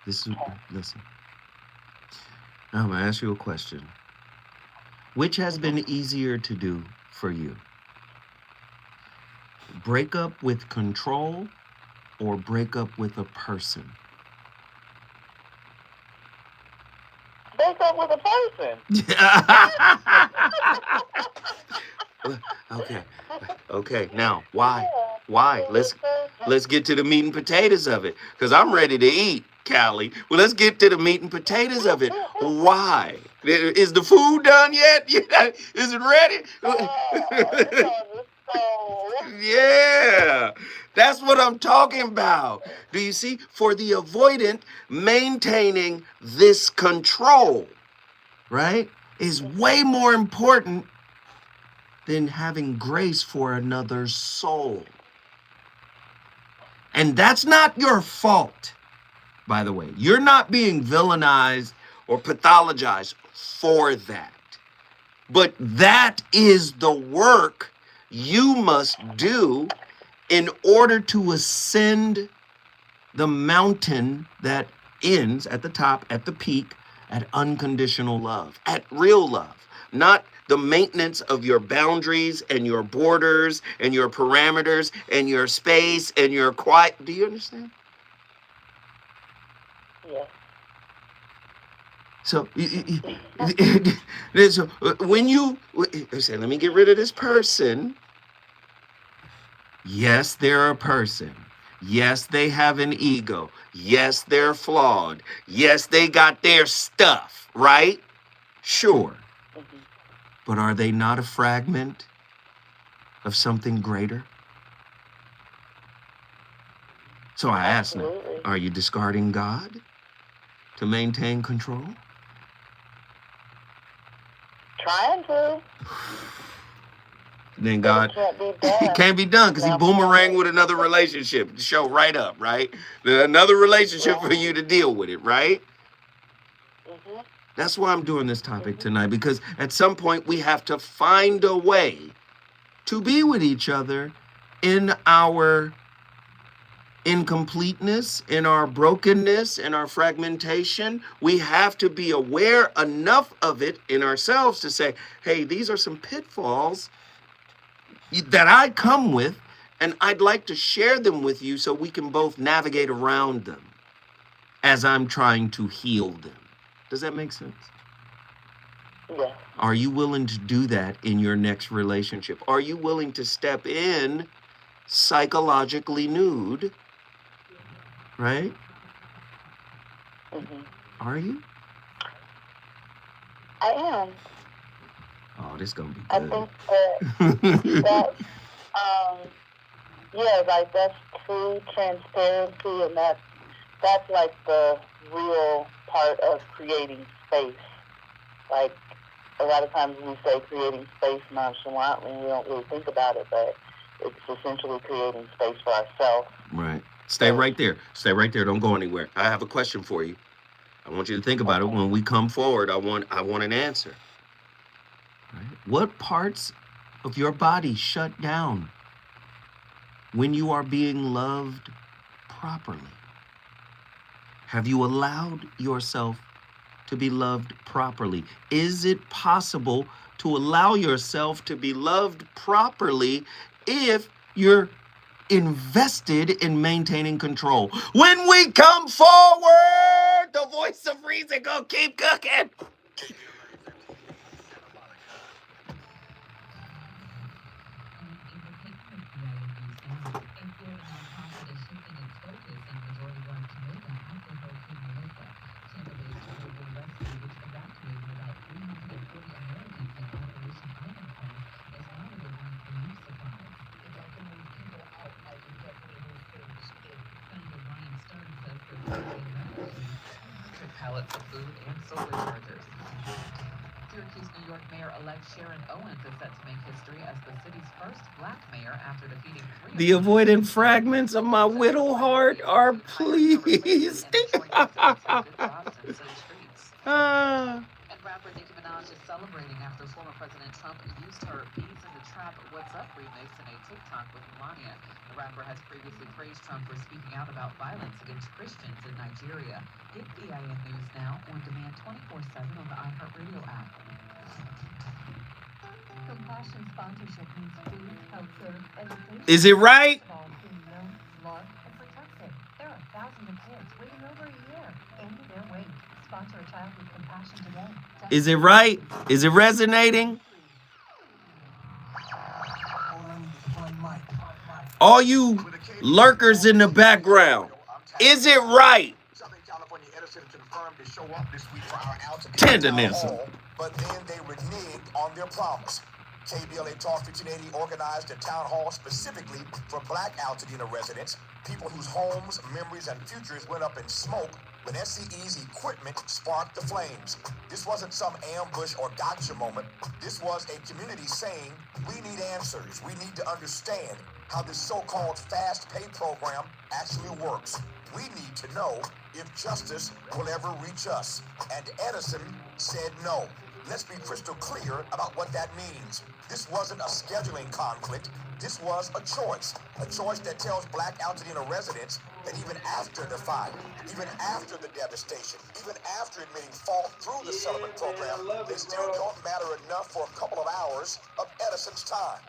Listen. I'm going to ask you a question. Which has been easier to do for you? Break up with control or break up with a person? Break up with a person. Okay. Now, why? Why? Let's get to the meat and potatoes of it, because I'm ready to eat, Callie. Well, let's get to the meat and potatoes of it. Why? Is the food done yet? Is it ready? Yeah, that's what I'm talking about. Do you see? For the avoidant, maintaining this control, right, is way more important than having grace for another's soul. And that's not your fault, by the way. You're not being villainized or pathologized for that. But that is the work you must do in order to ascend the mountain that ends at the top, at the peak, at unconditional love, at real love, not the maintenance of your boundaries and your borders and your parameters and your space and your quiet. Do you understand? Yes. So, so when you say, let me get rid of this person. Yes, they're a person. Yes, they have an ego. Yes, they're flawed. Yes, they got their stuff, right? Sure. But are they not a fragment of something greater? So I ask now, are you discarding God to maintain control? Trying to. Then God, it can't be done because he boomerang with another relationship to show right up, right? Another relationship for you to deal with it, right? That's why I'm doing this topic tonight, because at some point we have to find a way to be with each other in our incompleteness, in our brokenness, in our fragmentation. We have to be aware enough of it in ourselves to say, hey, these are some pitfalls that I come with, and I'd like to share them with you so we can both navigate around them as I'm trying to heal them. Does that make sense? Yeah. Are you willing to do that in your next relationship? Are you willing to step in psychologically nude? Right? Are you? I am. Oh, this is gonna be I good. think that yeah, like that's true transparency, and that's like the real part of creating space. Like a lot of times we say creating space nonchalantly, we don't really think about it, but it's essentially creating space for ourselves. Right. Stay right there. Stay right there. Don't go anywhere. I have a question for you. I want you to think about it. When we come forward, I want an answer. Right? What parts of your body shut down when you are being loved properly? Have you allowed yourself to be loved properly? Is it possible to allow yourself to be loved properly if you're invested in maintaining control? When we come forward, the voice of reason gonna keep cooking. Pallets of food and solar chargers. Syracuse, New York Mayor-elect Sharon Owens is set to make history as the city's first black mayor after defeating the avoidant fragments of my widow heart are pleased. And rapper Nicki Minaj is celebrating after former President Trump used her Beats in the Trap What's Up remix in a TikTok with Melania. The rapper has previously praised Trump for speaking out about violence against Christians in Nigeria. Get EIN News now on demand 24/7 on the iHeartRadio app. Compassion sponsorship means food, healthcare, education. Is it right? There are thousands of kids waiting over a year. End their wait. Sponsor a child with compassion today. Is it right? Is it resonating? All you lurkers in the background, is it right? Tenderness. But then they reneged on their promise. KBLA Talk 1580 organized a town hall specifically for Black Altadena residents, people whose homes, memories, and futures went up in smoke when SCE's equipment sparked the flames. This wasn't some ambush or gotcha moment. This was a community saying, we need answers. We need to understand how this so-called fast pay program actually works. We need to know if justice will ever reach us. And Edison said no. Let's be crystal clear about what that means. This wasn't a scheduling conflict. This was a choice that tells Black Altadena residents that even after the fire, even after the devastation, even after admitting fault through the settlement program, they still don't matter enough for a couple of hours of Edison's time.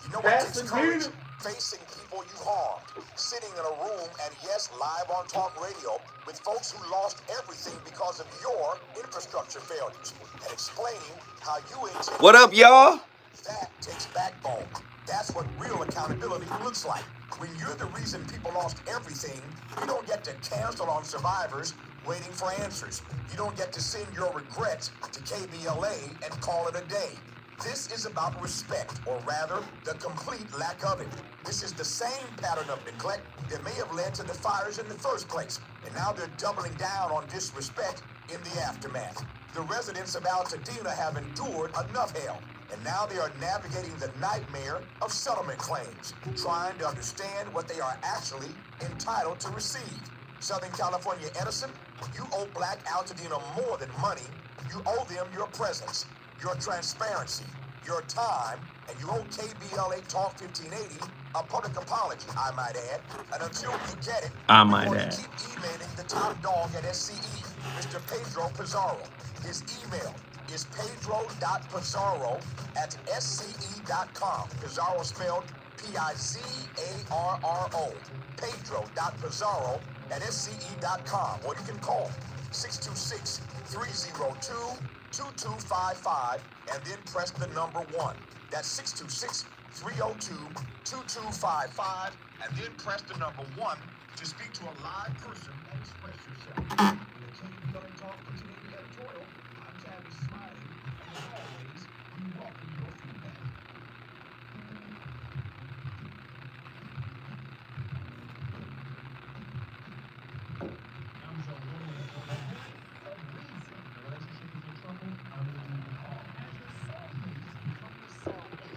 You know what takes courage? facing people you harmed, sitting in a room and yes, live on talk radio with folks who lost everything because of your infrastructure failures and explaining how you intend. What up, y'all? That takes backbone. That's what real accountability looks like. When you're the reason people lost everything, you don't get to cancel on survivors waiting for answers. You don't get to send your regrets to KBLA and call it a day. This is about respect, or rather, the complete lack of it. This is the same pattern of neglect that may have led to the fires in the first place, and now they're doubling down on disrespect in the aftermath. The residents of Altadena have endured enough hell, and now they are navigating the nightmare of settlement claims, trying to understand what they are actually entitled to receive. Southern California Edison, you owe Black Altadena more than money. You owe them your presence, your transparency, your time, and you owe KBLA Talk 1580 a public apology, I might add. And until we get it, I we're might going add. to keep emailing the top dog at SCE, Mr. Pedro Pizarro. His email is pedro.pizarro@sce.com. Pizarro spelled P-I-Z-A-R-R-O. Pedro.pizarro@sce.com. Or you can call 626-302-2255 and then press the number 1. That's 626-302-2255 and then press the number 1 to speak to a live person and express yourself. In the KBLA Talk 1580 editorial, I'm Tavis Smiley, and as always, we welcome your feedback.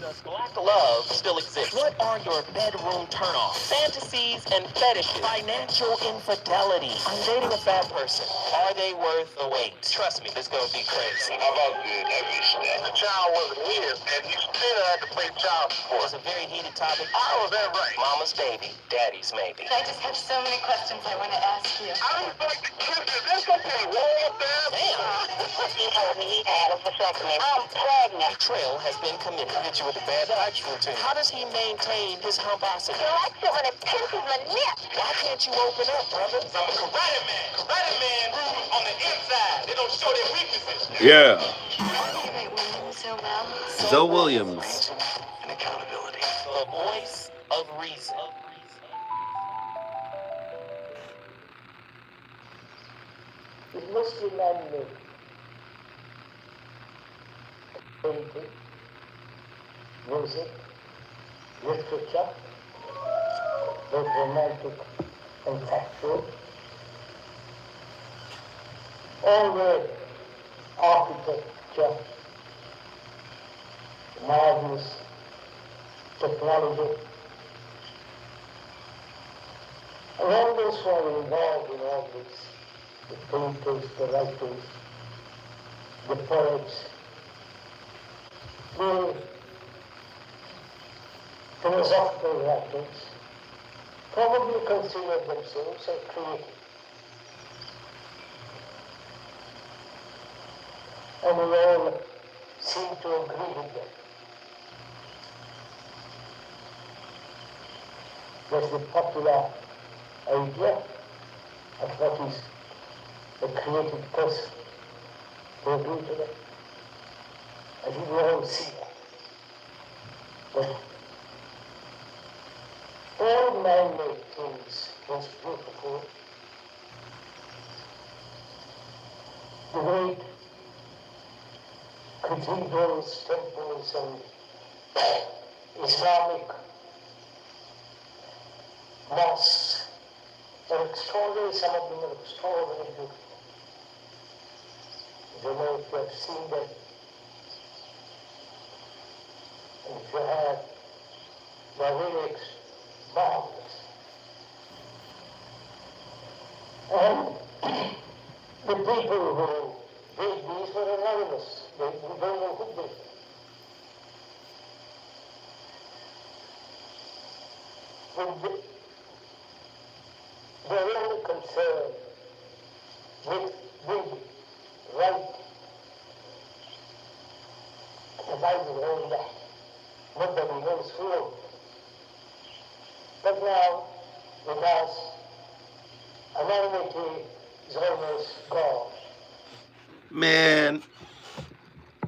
Does black love still exist? What are your bedroom turnoffs? Fantasies and fetishes. Financial infidelity. I'm dating a fat person. Are they worth the wait? Trust me, this is gonna be crazy. How about the heavy stuff? The child wasn't his, and you still had to pay child support. It's a very heated topic. How is that right? Mama's baby, daddy's maybe. I just have so many questions I want to ask you. I was like the kids. That's okay. Roll down. Damn. He told me he had a vasectomy. I'm pregnant. Betrayal has been committed. Hit you with a bad sex routine. How does he maintain his humposity? He likes it when it pinches my nips. Why can't you open up, brother? I'm a karate man. Karate man rules on the inside. They don't show their weaknesses. Yeah. Wait, William, so well. Zoe Williams. Reason and accountability. The voice of reason. It's mostly man-made. Painting, music, literature, both romantic and factual. All the architecture, marvelous technology. And all those who are involved in all this, the painters, the writers, the poets, the philosophical writers, probably consider themselves as creative. And we all seem to agree with them. There's the popular idea of what is a creative person. They agree to that. I think we all see that. But all man-made things, most beautiful, the great cathedrals, temples, and Islamic mosques are extraordinary. Some of them are extraordinarily beautiful. I don't know if you have seen them. And if you have, they're really marvelous. And the people who did these were anonymous. We don't know who did it. They're only concerned with the right, providing all that. Nobody knows who. But now, the last anonymity is almost gone. Man,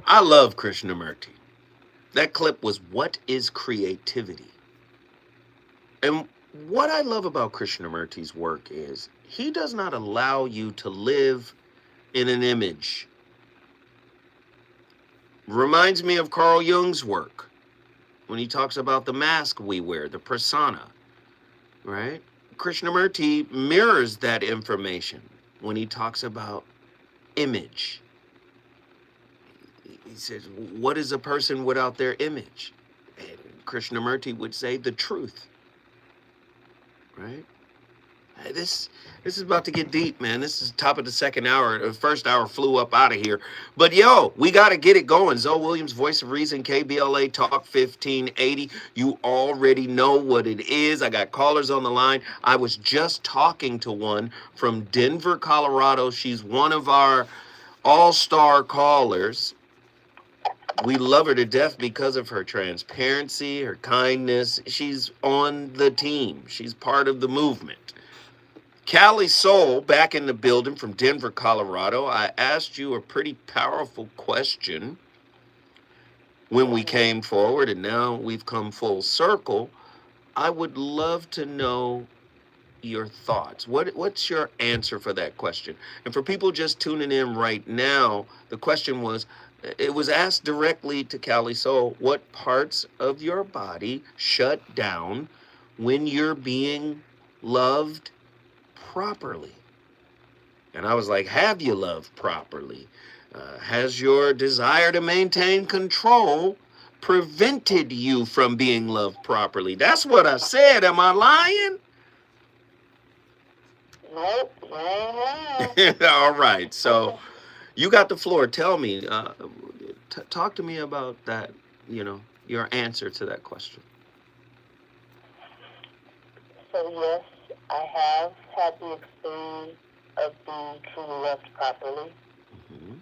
I love Krishnamurti. That clip was What is Creativity? And what I love about Krishnamurti's work is he does not allow you to live in an image. Reminds me of Carl Jung's work when he talks about the mask we wear, the persona, right? Krishnamurti mirrors that information when he talks about image. He says, what is a person without their image? And Krishnamurti would say the truth, right? This is about to get deep, man. This is top of the second hour. The first hour flew up out of here. But yo, we got to get it going. Zoe Williams, Voice of Reason, KBLA Talk 1580. You already know what it is. I got callers on the line. I was just talking to one from Denver, Colorado. She's one of our all-star callers. We love her to death because of her transparency, her kindness. She's on the team. She's part of the movement. Callie Soul, back in the building from Denver, Colorado. I asked you a pretty powerful question when we came forward, and now we've come full circle. I would love to know your thoughts. What's your answer for that question? And for people just tuning in right now, the question was, it was asked directly to Callie Soul, what parts of your body shut down when you're being loved properly? And I was like, have you loved properly? Has your desire to maintain control prevented you from being loved properly? That's what I said. Am I lying? Nope. All right. So you got the floor. Tell me, talk to me about that, your answer to that question. So yes, I have had the experience of being truly loved properly. Mm-hmm.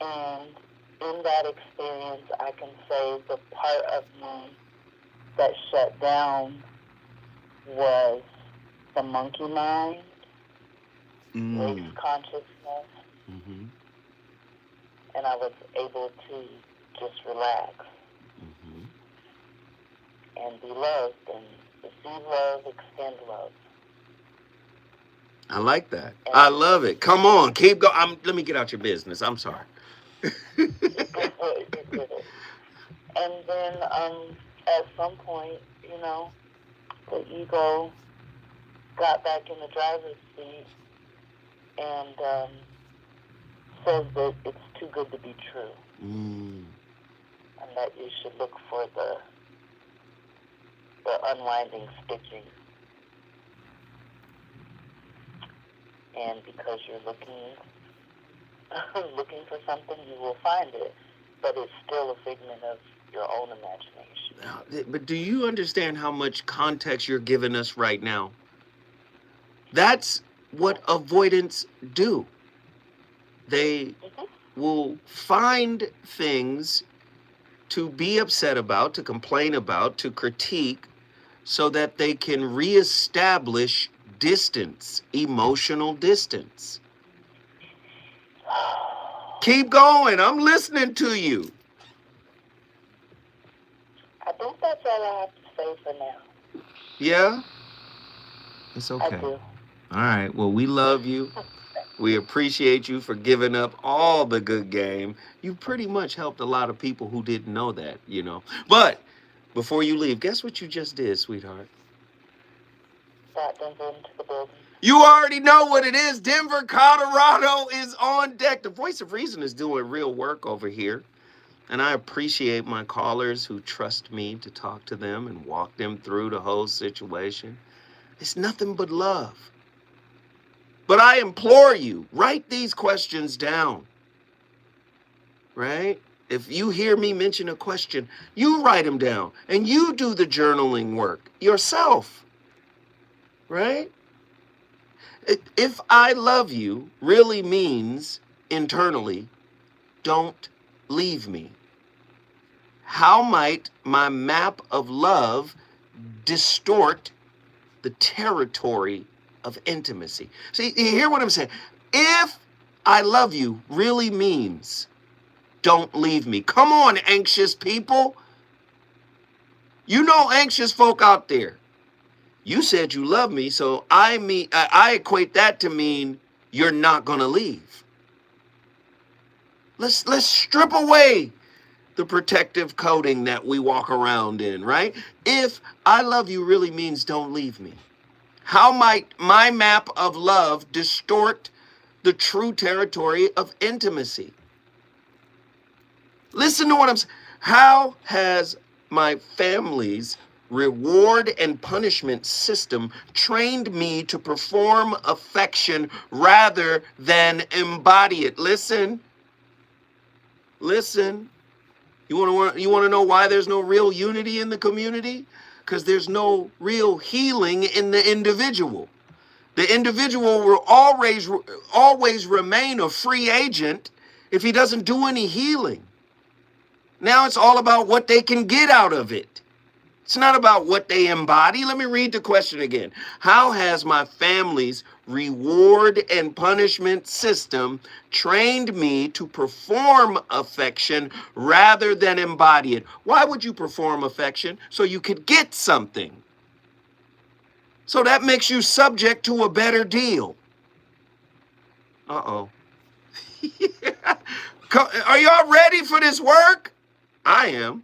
And in that experience, I can say the part of me that shut down was the monkey mind, race consciousness, Mm-hmm. and I was able to just relax Mm-hmm. and be loved and receive love, extend love. I like that. I love it. Come on, keep going. Let me get out your business. I'm sorry. You did it. And then at some point, the ego got back in the driver's seat and says that it's too good to be true. And that you should look for the unwinding stitching. And because you're looking for something, you will find it. But it's still a figment of your own imagination. Now, but do you understand how much context you're giving us right now? That's what avoidants do. They will find things to be upset about, to complain about, to critique, so that they can reestablish distance, emotional distance. Keep going. I'm listening to you. I think that's all I have to say for now. Yeah? It's okay. I do. All right. Well, we love you. We appreciate you for giving up all the good game. You pretty much helped a lot of people who didn't know that, But before you leave, guess what you just did, sweetheart? Brought Denver into the building. You already know what it is. Denver, Colorado is on deck. The Voice of Reason is doing real work over here. And I appreciate my callers who trust me to talk to them and walk them through the whole situation. It's nothing but love. But I implore you, write these questions down. Right? If you hear me mention a question, you write them down and you do the journaling work yourself. Right? If I love you really means internally, don't leave me. How might my map of love distort the territory of intimacy. See, you hear what I'm saying? If I love you really means don't leave me. Come on, anxious people. You know anxious folk out there. You said you love me, so I equate that to mean you're not going to leave. Let's strip away the protective coating that we walk around in, right? If I love you really means don't leave me, how might my map of love distort the true territory of intimacy? Listen to what I'm saying. How has my family's reward and punishment system trained me to perform affection rather than embody it? Listen. You want to know why there's no real unity in the community? Because there's no real healing in the individual. The individual will always remain a free agent if he doesn't do any healing. Now it's all about what they can get out of it. It's not about what they embody. Let me read the question again. How has my family's reward and punishment system trained me to perform affection rather than embody it? Why would you perform affection? So you could get something. So that makes you subject to a better deal. Uh-oh. Are y'all ready for this work? I am.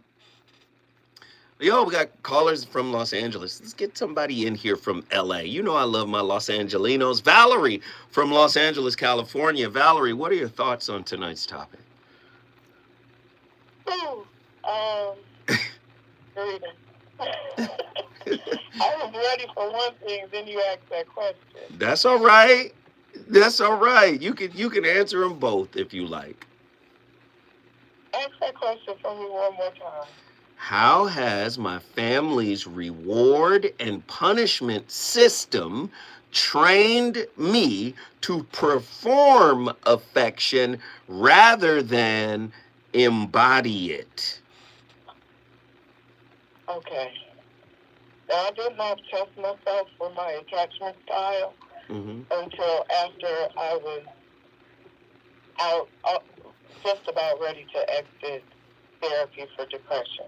Yo, we got callers from Los Angeles. Let's get somebody in here from LA. You know I love my Los Angelinos. Valerie from Los Angeles, California. Valerie, what are your thoughts on tonight's topic? Greetings. I was ready for one thing, then you asked that question. That's all right. That's all right. You can answer them both if you like. Ask that question for me one more time. How has my family's reward and punishment system trained me to perform affection rather than embody it? Okay. Now, I did not test myself for my attachment style until after I was out, just about ready to exit therapy for depression.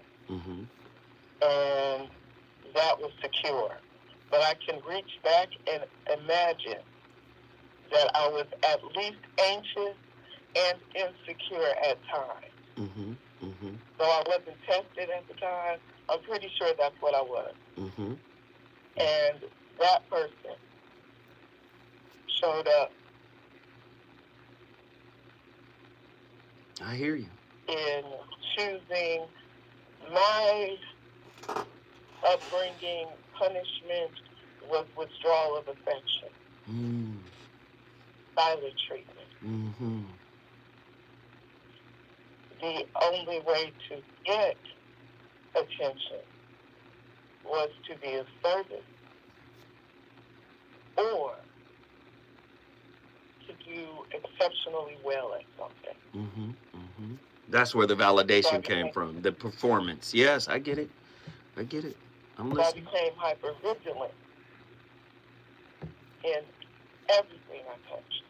And that was secure. But I can reach back and imagine that I was at least anxious and insecure at times. Though I wasn't tested at the time, I'm pretty sure that's what I was. And that person showed up. I hear you. In choosing my upbringing, punishment was withdrawal of affection, silent treatment. The only way to get attention was to be of service or to do exceptionally well at something. That's where the validation came from, the performance. Yes, I get it. I'm listening. I became hypervigilant in everything I touched.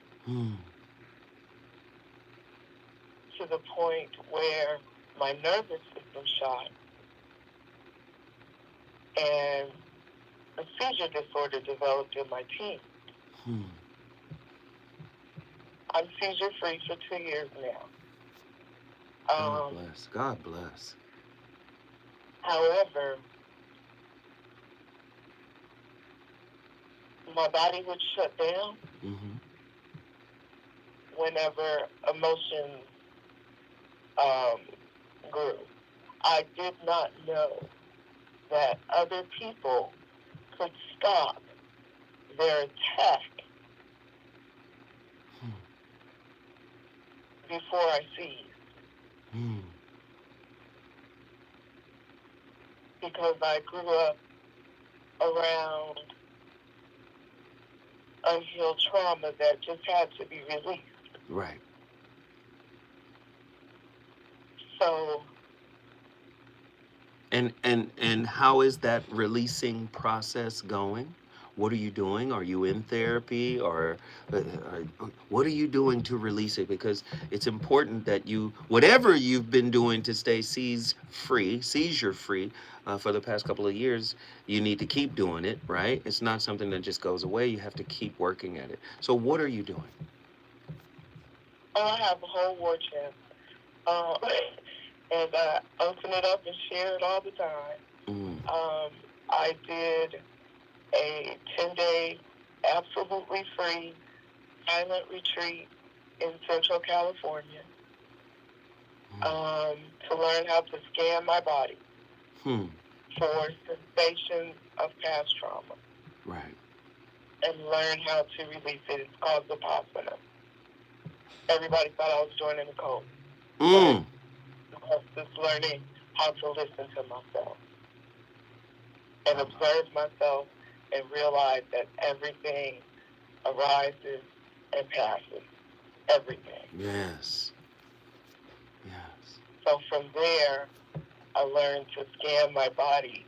To the point where my nervous system shot and a seizure disorder developed in my teens. I'm seizure free for 2 years now. God bless. However, my body would shut down whenever emotions grew. I did not know that other people could stop their attack before I seized. Because I grew up around unhealed trauma that just had to be released. Right. So And how is that releasing process going? What are you doing? Are you in therapy, or what are you doing to release it? Because it's important that you, whatever you've been doing to stay seizure free for the past couple of years, you need to keep doing it, right? It's not something that just goes away. You have to keep working at it. So what are you doing? Oh, I have a whole war chest. And I open it up and share it all the time. I did a 10-day absolutely free silent retreat in Central California to learn how to scan my body for sensations of past trauma. Right. And learn how to release it. It's called Vipassana. Everybody thought I was joining a cult. I was just learning how to listen to myself and observe myself and realize that everything arises and passes. Everything. Yes. Yes. So from there, I learned to scan my body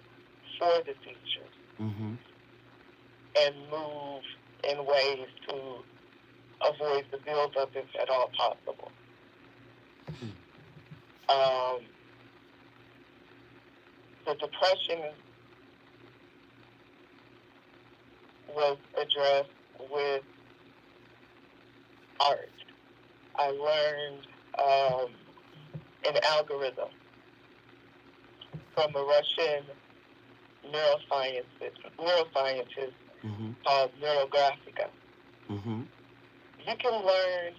for the future and move in ways to avoid the buildup if at all possible. The depression was addressed with art. I learned an algorithm from a Russian neuroscientist called Neurographica. You can learn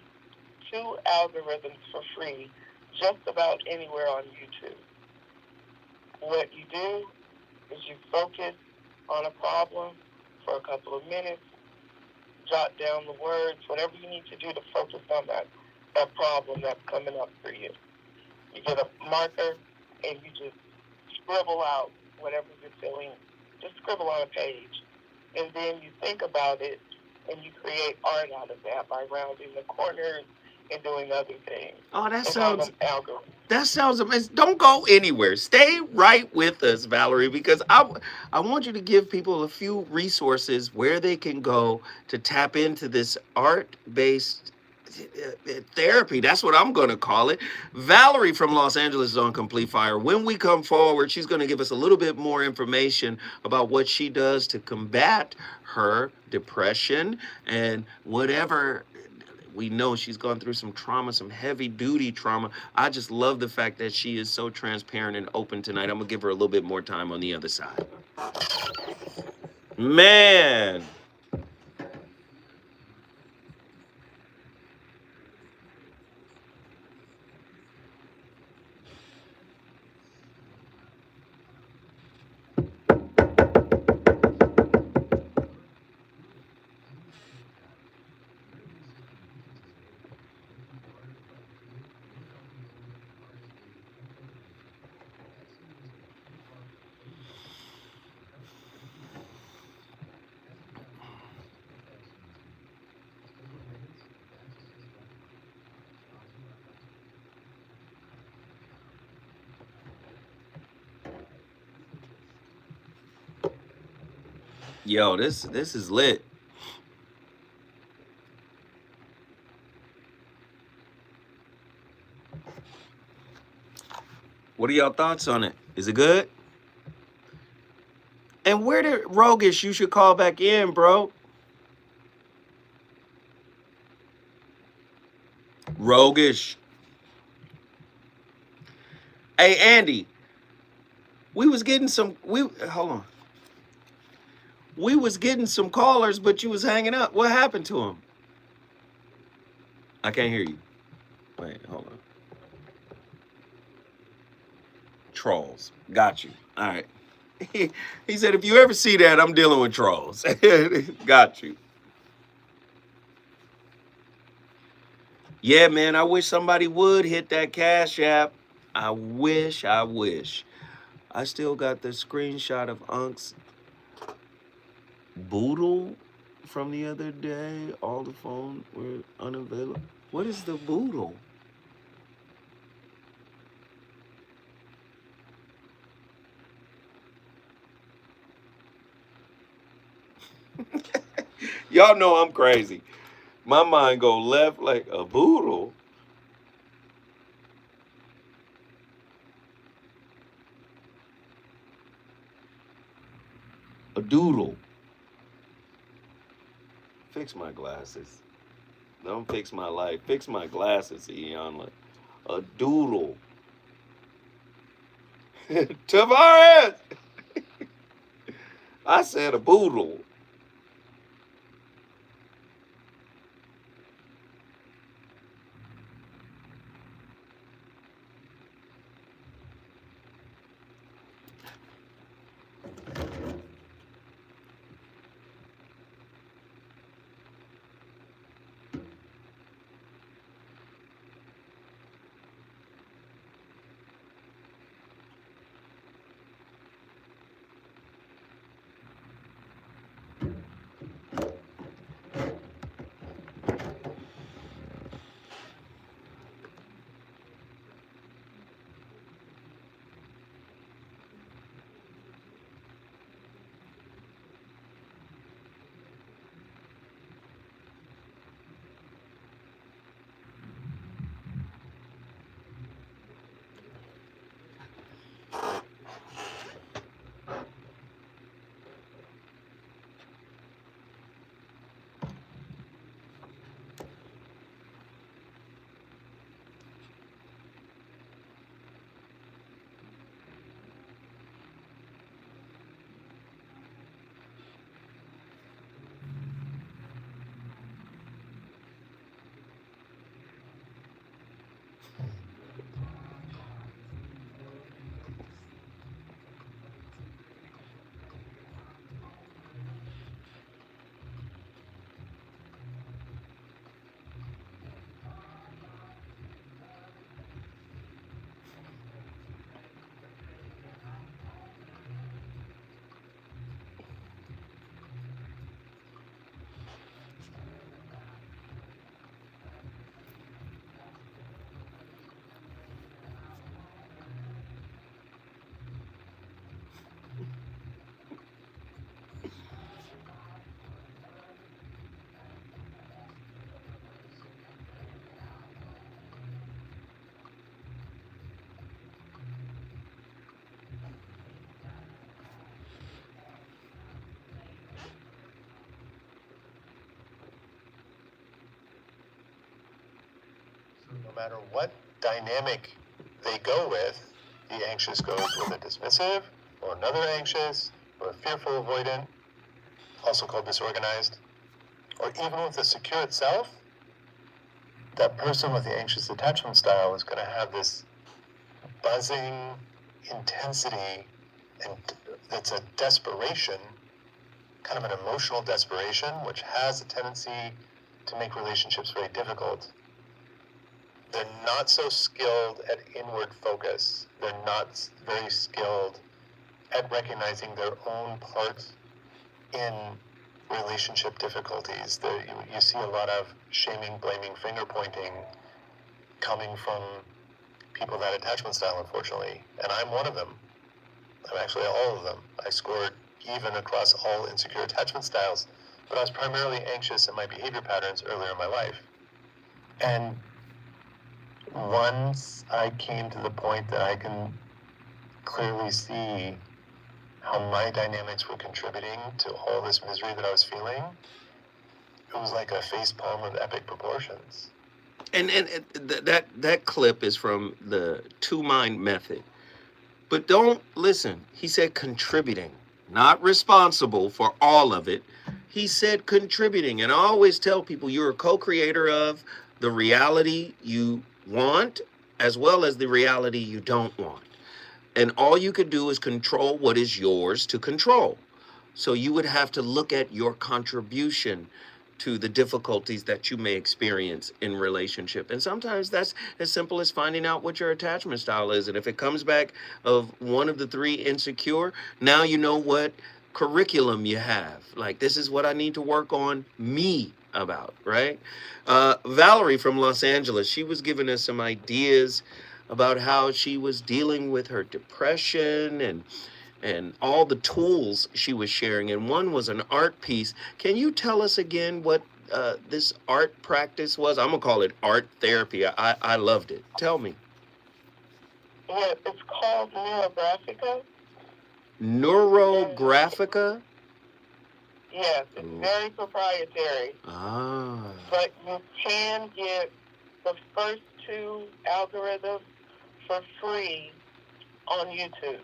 2 algorithms for free just about anywhere on YouTube. What you do is you focus on a problem for a couple of minutes, jot down the words, whatever you need to do to focus on that problem that's coming up for you. You get a marker and you just scribble out whatever you're feeling. Just scribble on a page. And then you think about it and you create art out of that by rounding the corners and doing other things. Oh, that That sounds amazing. Don't go anywhere. Stay right with us, Valerie, because I want you to give people a few resources where they can go to tap into this art-based therapy. That's what I'm going to call it. Valerie from Los Angeles is on Complete Fire. When we come forward, she's going to give us a little bit more information about what she does to combat her depression and whatever. We know she's gone through some trauma, some heavy duty trauma. I just love the fact that she is so transparent and open tonight. I'm going to give her a little bit more time on the other side. Man. Yo, this is lit. What are y'all thoughts on it? Is it good? And where did Roguish? You should call back in, bro. Roguish. Hey, Andy. We was getting some. Hold on. We was getting some callers, but you was hanging up. What happened to him? I can't hear you. Wait, hold on. Trolls. Got you. All right. He said, if you ever see that, I'm dealing with trolls. Got you. Yeah, man, I wish somebody would hit that Cash App. I wish. I still got the screenshot of Unk's boodle from the other day. All the phones were unavailable. What is the boodle? Y'all know I'm crazy. My mind go left like a boodle. A doodle. Fix my glasses. Don't fix my life. Fix my glasses, Ian. A doodle. Tavares! I said a boodle. No matter what dynamic they go with, the anxious goes with a dismissive, or another anxious, or a fearful avoidant, also called disorganized, or even with the secure itself, that person with the anxious attachment style is going to have this buzzing intensity, and that's a desperation, kind of an emotional desperation, which has a tendency to make relationships very difficult. They're not so skilled at inward focus. They're not very skilled at recognizing their own part in relationship difficulties. You see a lot of shaming, blaming, finger pointing coming from people that attachment style, unfortunately. And I'm one of them. I'm actually all of them. I scored even across all insecure attachment styles, but I was primarily anxious in my behavior patterns earlier in my life. And once I came to the point that I can clearly see how my dynamics were contributing to all this misery that I was feeling, it was like a facepalm of epic proportions. And that clip is from the Two Mind Method. But don't listen. He said contributing, not responsible for all of it. He said contributing. And I always tell people you're a co-creator of the reality you want as well as the reality you don't want. And all you could do is control what is yours to control. So you would have to look at your contribution to the difficulties that you may experience in relationship. And sometimes that's as simple as finding out what your attachment style is. And if it comes back of one of the three insecure, now you know what curriculum you have. Like, this is what I need to work on me about, right? Valerie from Los Angeles, she was giving us some ideas about how she was dealing with her depression and all the tools she was sharing. And one was an art piece. Can you tell us again what this art practice was? I'm gonna call it art therapy. I loved it. Tell me. Yeah, it's called Neurographica. Neurographica? Yes, it's Ooh. very proprietary. Ah. But you can get the first 2 algorithms for free on YouTube.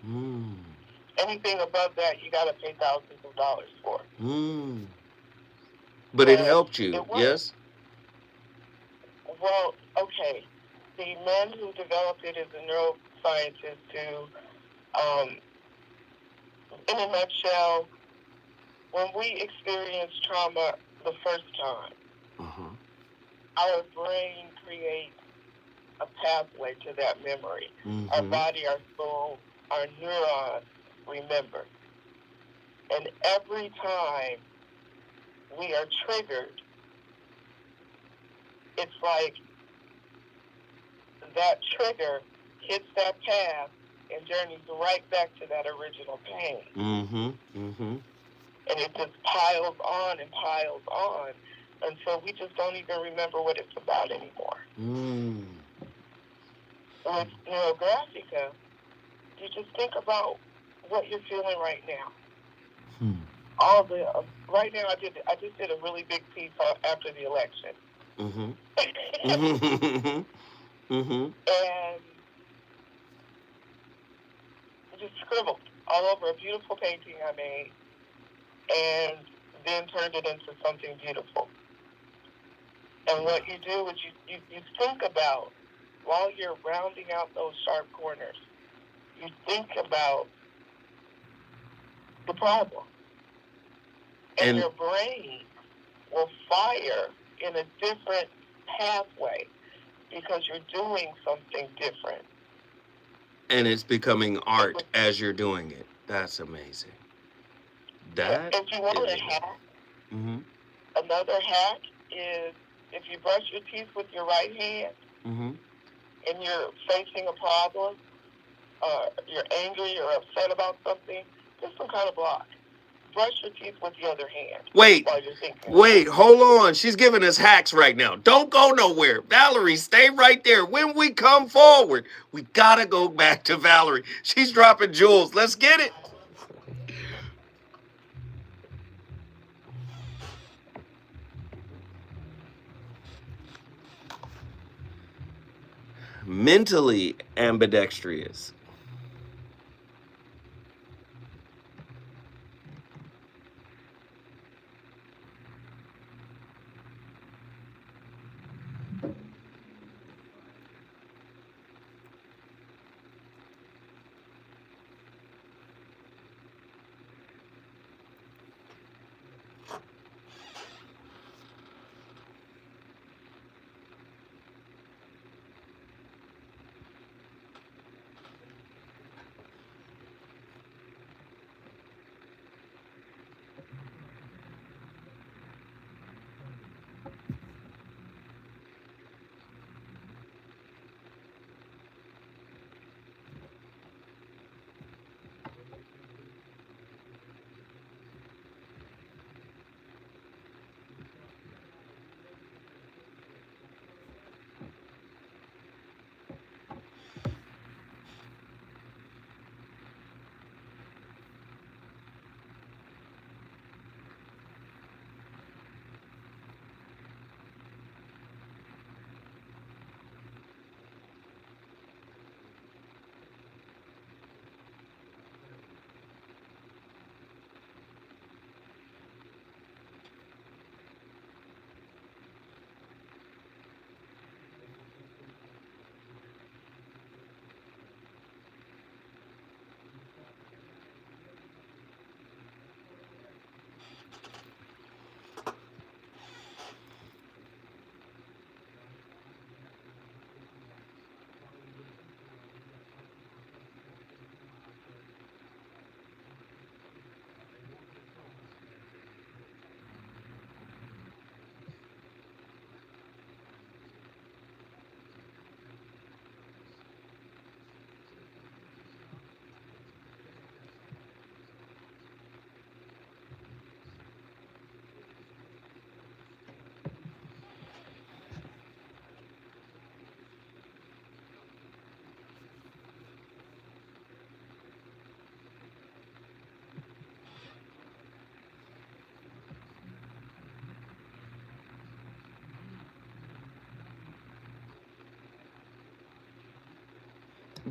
Mm. Anything above that, you got to pay thousands of dollars for. Mm. But it helped you, it works. yes? Well, okay. The man who developed it is a neuroscientist who, in a nutshell, when we experience trauma the first time, our brain creates a pathway to that memory. Our body, our soul, our neurons remember. And every time we are triggered, it's like that trigger hits that path and journeys right back to that original pain. And it just piles on and piles on until we just don't even remember what it's about anymore. With Neurographica, you just think about what you're feeling right now. All the right now, I just did a really big piece after the election. And just scribbled all over a beautiful painting I made, and then turned it into something beautiful. And what you do is you think about, while you're rounding out those sharp corners, you think about the problem. And your brain will fire in a different pathway because you're doing something different. And it's becoming art as you're doing it. That's amazing. That if you want a hack, another hack is if you brush your teeth with your right hand and you're facing a problem, you're angry, you're upset about something, just some kind of block. Brush your teeth with the other hand. Wait, hold on. She's giving us hacks right now. Don't go nowhere. Valerie, stay right there. When we come forward, we gotta go back to Valerie. She's dropping jewels. Let's get it. Mentally ambidextrous.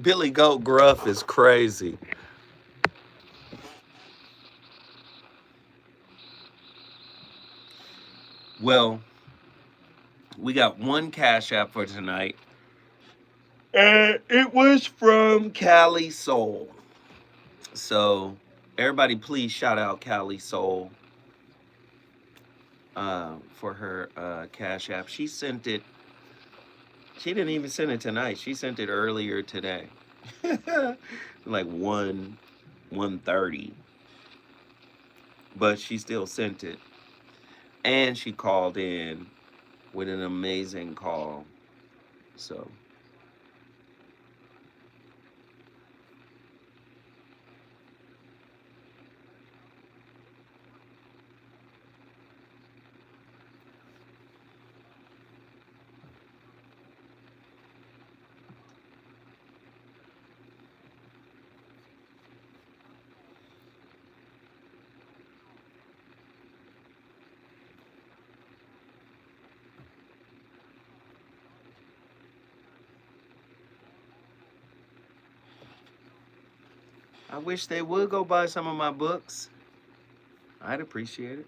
Billy Goat Gruff is crazy. Well, we got one Cash App for tonight. And it was from Cali Soul. So, everybody, please shout out Cali Soul for her Cash App. She sent it. She didn't even send it tonight. She sent it earlier today, like 1:30. But she still sent it, and she called in with an amazing call. So. I wish they would go buy some of my books. I'd appreciate it.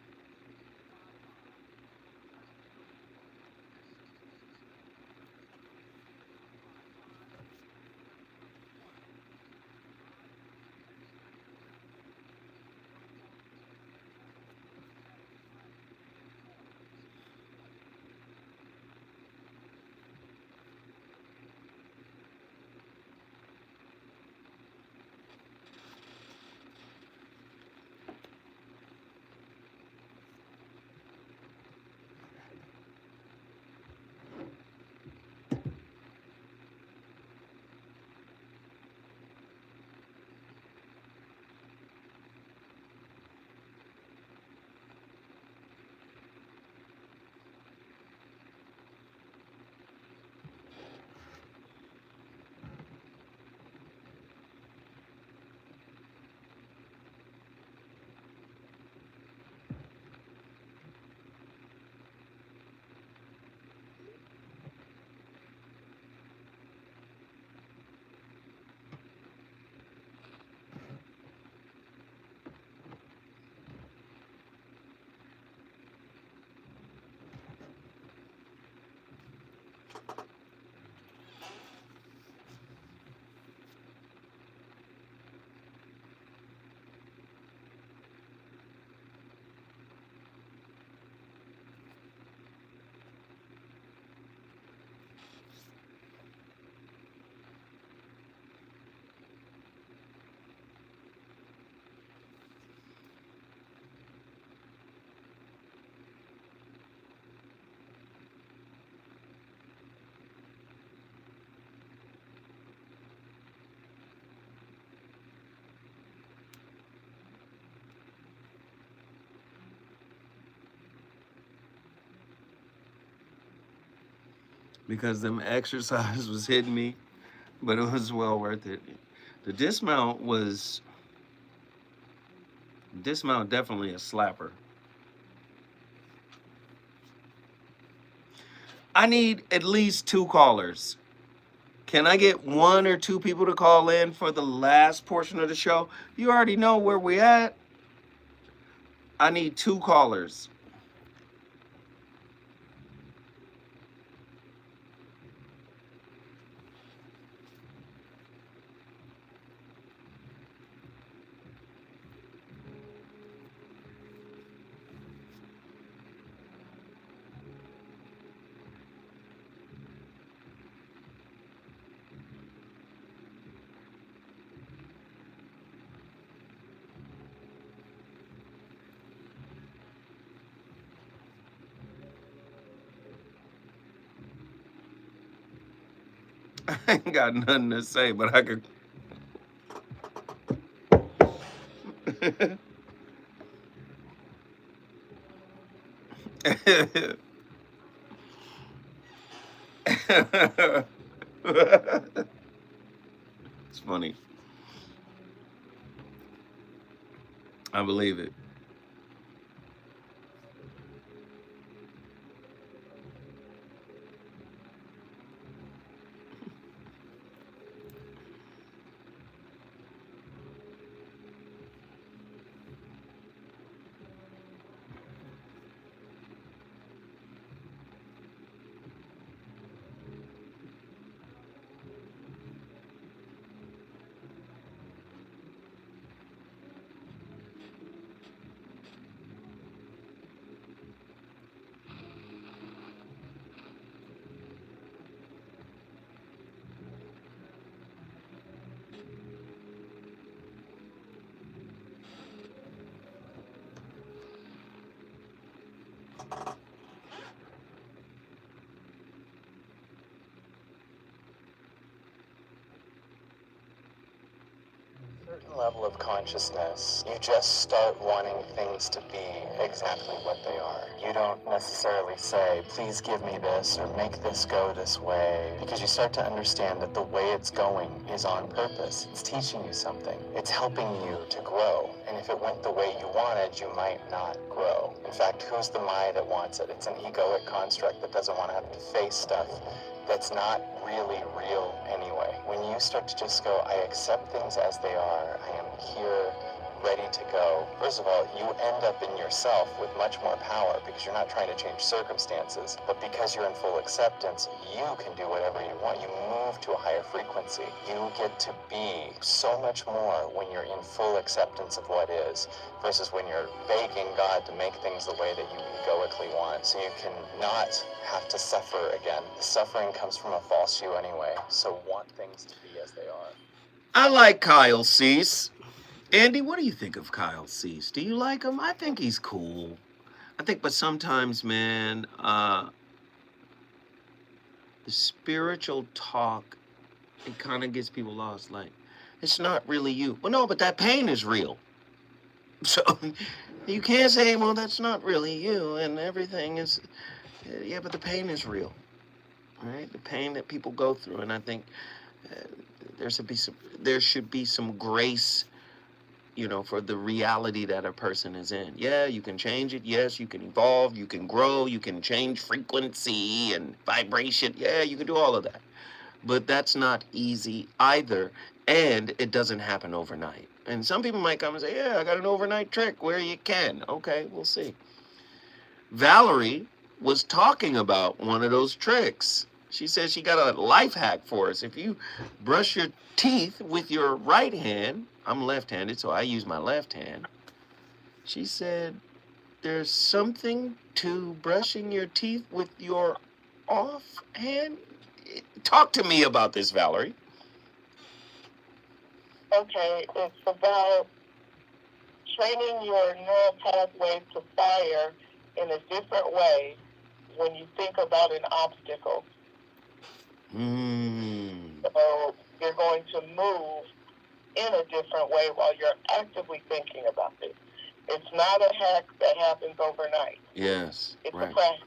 Because them exercise was hitting me, but it was well worth it. The dismount definitely a slapper. I need at least 2 callers. Can I get 1 or 2 people to call in for the last portion of the show? You already know where we at. I need 2 callers. I ain't got nothing to say, but I could. It's funny. I believe it. certain level of consciousness, you just start wanting things to be exactly what they are. You don't necessarily say, please give me this or make this go this way, because you start to understand that the way it's going is on purpose. It's teaching you something. It's helping you to grow. And if it went the way you wanted, you might not grow. In fact, who's the Maya that wants it? It's an egoic construct that doesn't want to have to face stuff that's not really real anyway. When you start to just go, I accept things as they are, I am here, ready to go. First of all, you end up in yourself with much more power because you're not trying to change circumstances, but because you're in full acceptance, you can do whatever you want. You move to a higher frequency. You get to be so much more when you're in full acceptance of what is versus when you're begging God to make things the way that you egoically want, so you can not have to suffer again. The suffering comes from a false you anyway, so want things to be as they are. I like Kyle Cease. Andy, what do you think of Kyle Cease? Do you like him? I think he's cool. But sometimes, man, the spiritual talk, it kind of gets people lost. Like, it's not really you. Well, no, but that pain is real. So you can't say, well, that's not really you, and everything is, yeah, but the pain is real, right? The pain that people go through, and I think there should be some grace, for the reality that a person is in. Yeah, you can change it. Yes, you can evolve. You can grow. You can change frequency and vibration. Yeah, you can do all of that. But that's not easy either, and it doesn't happen overnight. And some people might come and say, yeah, I got an overnight trick where you can. Okay, we'll see. Valerie was talking about one of those tricks. She says she got a life hack for us. If you brush your teeth with your right hand, I'm left-handed, so I use my left hand. She said there's something to brushing your teeth with your off hand. Talk to me about this, Valerie. Okay, it's about training your neural pathway to fire in a different way when you think about an obstacle. So you're going to move in a different way while you're actively thinking about it. It's not a hack that happens overnight. Yes, it's right. a practice.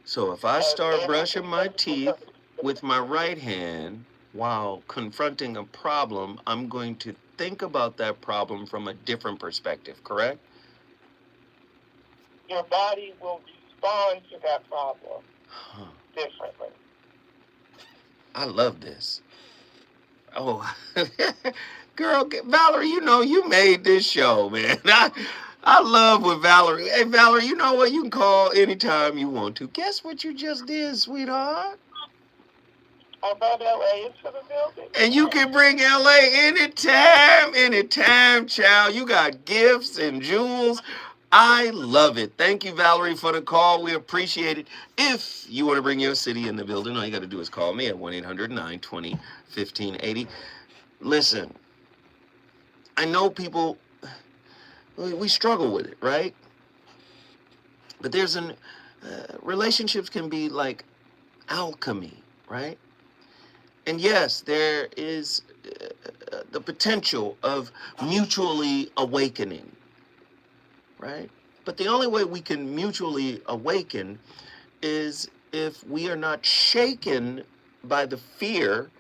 So if I start brushing my teeth with my right hand while confronting a problem, I'm going to think about that problem from a different perspective, correct? Your body will respond to that problem differently. I love this. Oh, girl, Valerie, you made this show, man. I love what Valerie. Hey, Valerie, you know what? You can call anytime you want to. Guess what you just did, sweetheart? I brought LA into the building. And you can bring LA anytime, child. You got gifts and jewels. I love it. Thank you, Valerie, for the call. We appreciate it. If you want to bring your city in the building, all you got to do is call me at 1-800-920-1580. Listen, I know people, we struggle with it, right? But there's relationships can be like alchemy, right? And yes, there is the potential of mutually awakening, right? But the only way we can mutually awaken is if we are not shaken by the fear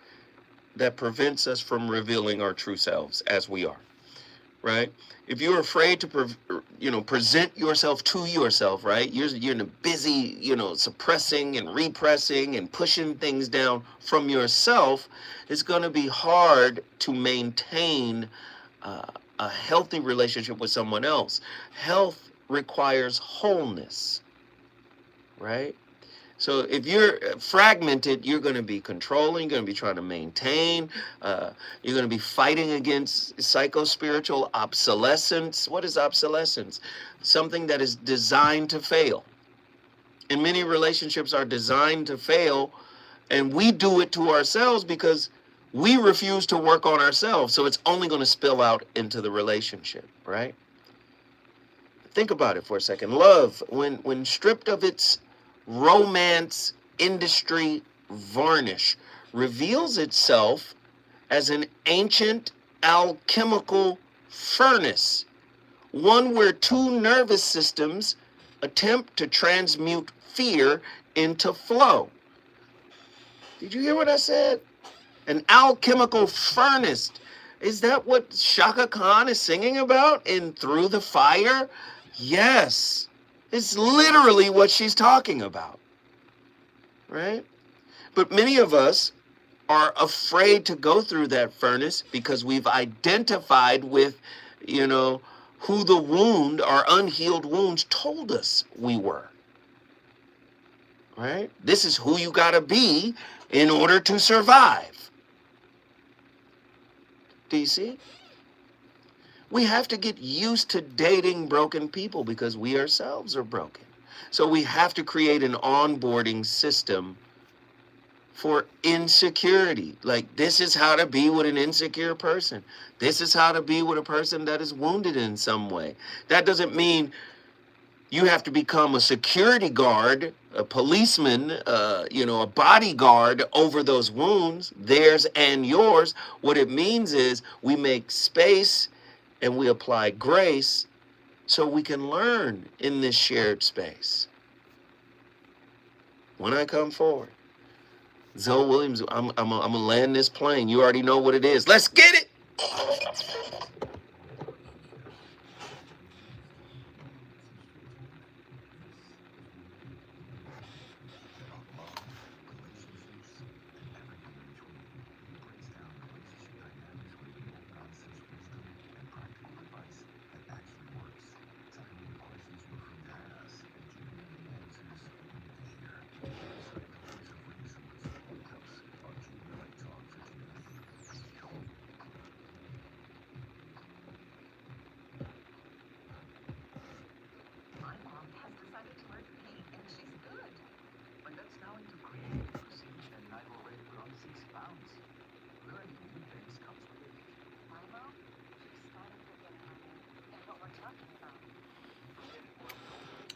that prevents us from revealing our true selves as we are, right? If you're afraid to, present yourself to yourself, right? You're in a busy, suppressing and repressing and pushing things down from yourself. It's going to be hard to maintain a healthy relationship with someone else. Health requires wholeness, right? So if you're fragmented, you're going to be controlling, you're going to be trying to maintain, you're going to be fighting against psycho-spiritual obsolescence. What is obsolescence? Something that is designed to fail. And many relationships are designed to fail, and we do it to ourselves because we refuse to work on ourselves. So it's only going to spill out into the relationship, right? Think about it for a second. Love, when stripped of its romance industry varnish, reveals itself as an ancient alchemical furnace, one where two nervous systems attempt to transmute fear into flow. Did you hear what I said? An alchemical furnace. Is that what Shaka Khan is singing about in Through the Fire? Yes. It's literally what she's talking about. Right? But many of us are afraid to go through that furnace because we've identified with, who the wound, our unhealed wounds, told us we were. Right? This is who you got to be in order to survive. Do you see? We have to get used to dating broken people because we ourselves are broken. So we have to create an onboarding system for insecurity. Like, this is how to be with an insecure person. This is how to be with a person that is wounded in some way. That doesn't mean you have to become a security guard, a policeman, a bodyguard over those wounds, theirs and yours. What it means is we make space and we apply grace so we can learn in this shared space. When I come forward, Zoe Williams, I'm gonna land this plane. You already know what it is. Let's get it.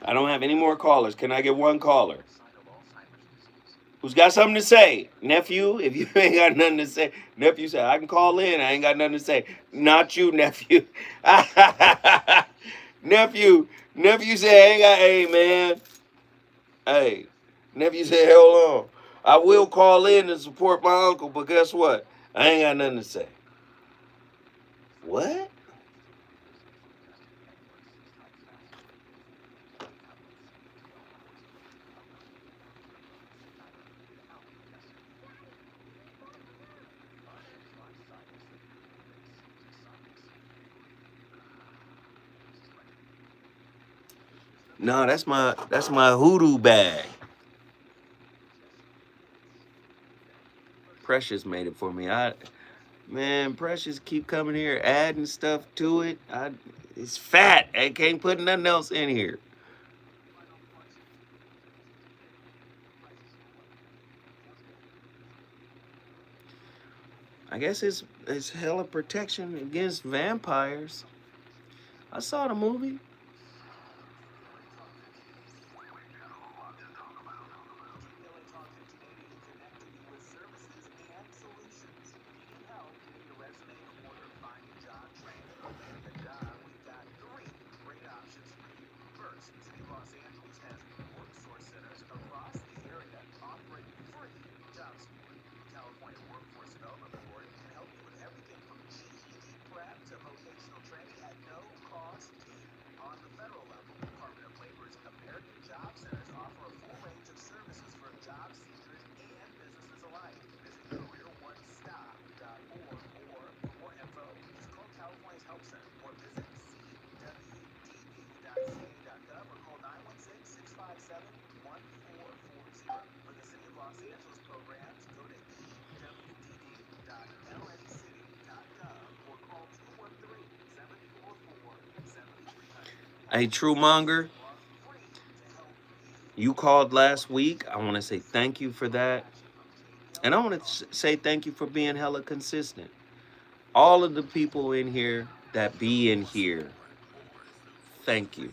I don't have any more callers. Can I get one caller? Who's got something to say? Nephew, if you ain't got nothing to say. Nephew said, I can call in. I ain't got nothing to say. Not you, nephew. Nephew said, hey, man. Hey, nephew said, hold on. I will call in and support my uncle, but guess what? I ain't got nothing to say. What? No, that's my hoodoo bag. Precious made it for me. Precious keep coming here, adding stuff to it. It's fat. I can't put nothing else in here. I guess it's hella protection against vampires. I saw the movie. Hey, Truemonger, you called last week. I want to say thank you for that. And I want to say thank you for being hella consistent. All of the people in here that be in here, thank you.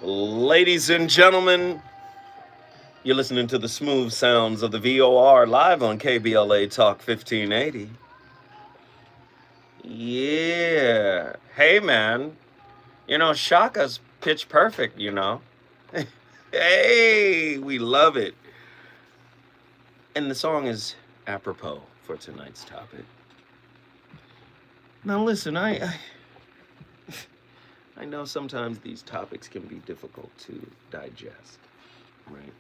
Ladies and gentlemen, you're listening to the smooth sounds of the VOR live on KBLA Talk 1580. Yeah. Hey, man. You know, Shaka's pitch perfect, you know. Hey, we love it. And the song is apropos for tonight's topic. Now, listen, I know sometimes these topics can be difficult to digest, right?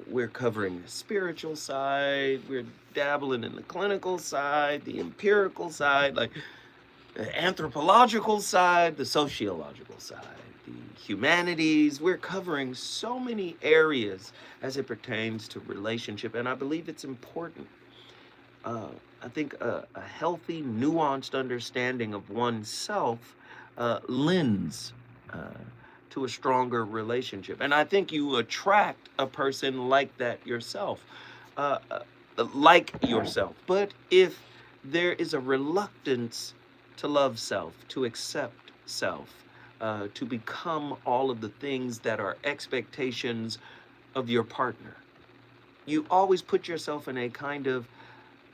We're covering the spiritual side, we're dabbling in the clinical side, the empirical side, like the anthropological side, the sociological side, the humanities. We're covering so many areas as it pertains to relationship, and I believe it's important. I think a healthy, nuanced understanding of oneself lends to a stronger relationship. And I think you attract a person like that yourself, But if there is a reluctance to love self, to accept self, to become all of the things that are expectations of your partner, you always put yourself in a kind of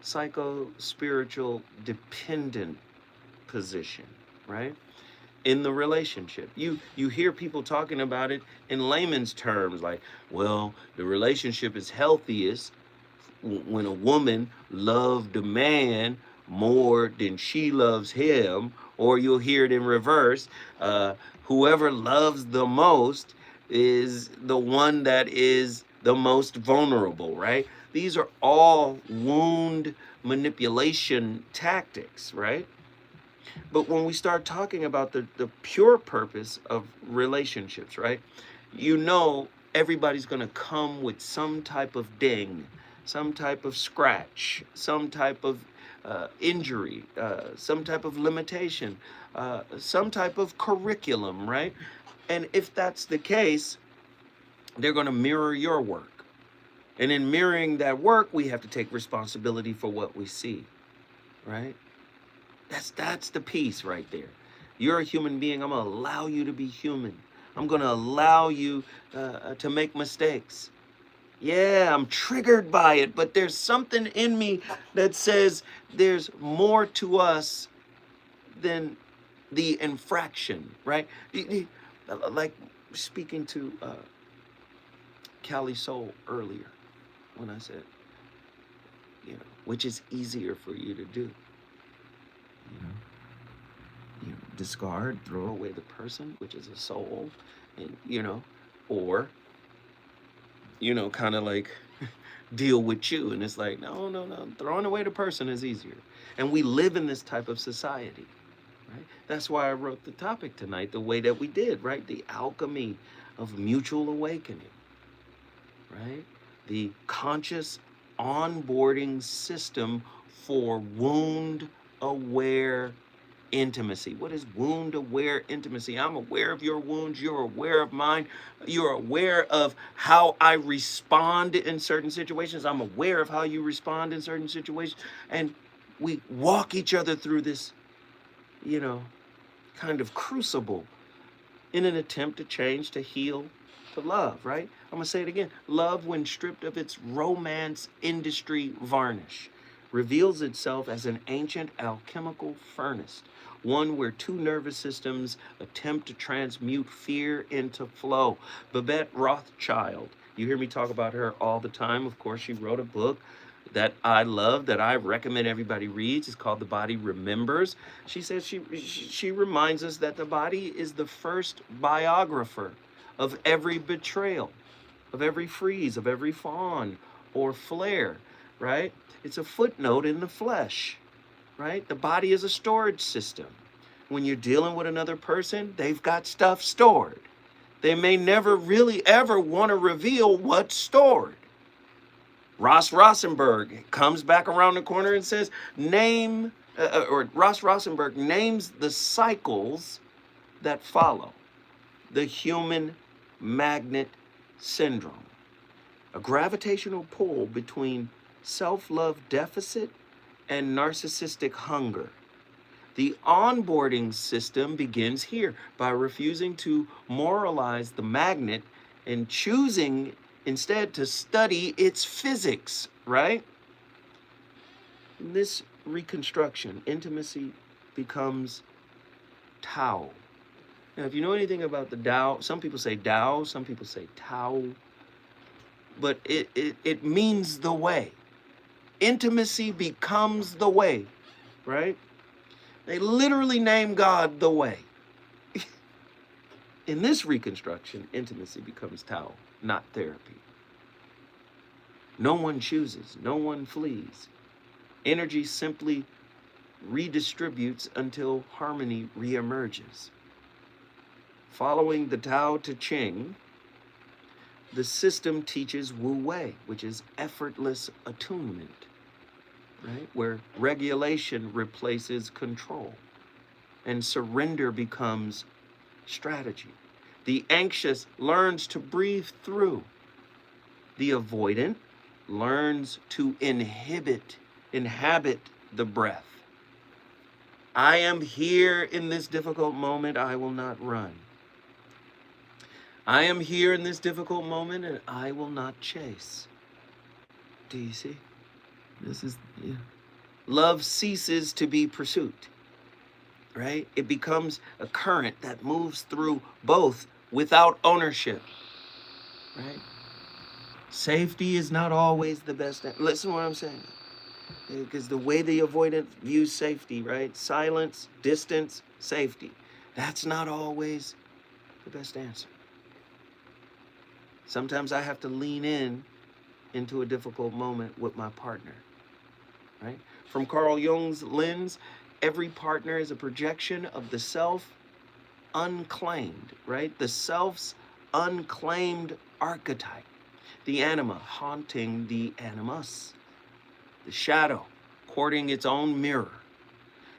psycho-spiritual dependent position, right? In the relationship. You hear people talking about it in layman's terms, like, well, the relationship is healthiest when a woman loved a man more than she loves him, or you'll hear it in reverse. Whoever loves the most is the one that is the most vulnerable, right? These are all wound manipulation tactics, right? But when we start talking about the pure purpose of relationships, right? You know, everybody's going to come with some type of ding, some type of scratch, some type of injury, some type of limitation, some type of curriculum, right? And if that's the case, they're going to mirror your work. And in mirroring that work, we have to take responsibility for what we see, right? That's the piece right there. You're a human being. I'm going to allow you to be human. I'm going to allow you to make mistakes. Yeah, I'm triggered by it, but there's something in me that says there's more to us than the infraction, right? Like speaking to Callie Soul earlier, when I said, you know, which is easier for you to do? You discard, throw away the person, which is a soul, and or kind of like deal with you. And it's like, no, throwing away the person is easier. And we live in this type of society, right? That's why I wrote the topic tonight the way that we did, right? The alchemy of mutual awakening, right? The conscious onboarding system for wound-aware intimacy. What is wound-aware intimacy? I'm aware of your wounds. You're aware of mine. You're aware of how I respond in certain situations. I'm aware of how you respond in certain situations. And we walk each other through this, kind of crucible in an attempt to change, to heal, to love, right? I'm going to say it again. Love, when stripped of its romance industry varnish, reveals itself as an ancient alchemical furnace, one where two nervous systems attempt to transmute fear into flow. Babette Rothschild, you hear me talk about her all the time. Of course, she wrote a book that I love, that I recommend everybody reads. It's called The Body Remembers. She says she reminds us that the body is the first biographer of every betrayal, of every freeze, of every fawn or flare, right? It's a footnote in the flesh, right? The body is a storage system. When you're dealing with another person, they've got stuff stored. They may never really ever want to reveal what's stored. Ross Rosenberg comes back around the corner and says, Ross Rosenberg names the cycles that follow the human magnet syndrome, a gravitational pull between self-love deficit and narcissistic hunger. The onboarding system begins here by refusing to moralize the magnet and choosing instead to study its physics, right? In this reconstruction, intimacy becomes Tao. Now, if you know anything about the Tao, some people say Tao, some people say Tao, but it means the way. Intimacy becomes the way, right? They literally name God the way. In this reconstruction, intimacy becomes Tao, not therapy. No one chooses, no one flees. Energy simply redistributes until harmony reemerges. Following the Tao Te Ching, the system teaches Wu Wei, which is effortless attunement, right? Where regulation replaces control and surrender becomes strategy. The anxious learns to breathe through. The avoidant learns to inhabit the breath. I am here in this difficult moment, I will not run. I am here in this difficult moment and I will not chase. Do you see? This is, yeah. Love ceases to be pursuit, right? It becomes a current that moves through both without ownership, right? Safety is not always the best. Listen to what I'm saying. Because the way the avoidant views safety, right? Silence, distance, safety. That's not always the best answer. Sometimes I have to lean into a difficult moment with my partner, right? From Carl Jung's lens, every partner is a projection of the self unclaimed, right? The self's unclaimed archetype. The anima haunting the animus. The shadow courting its own mirror.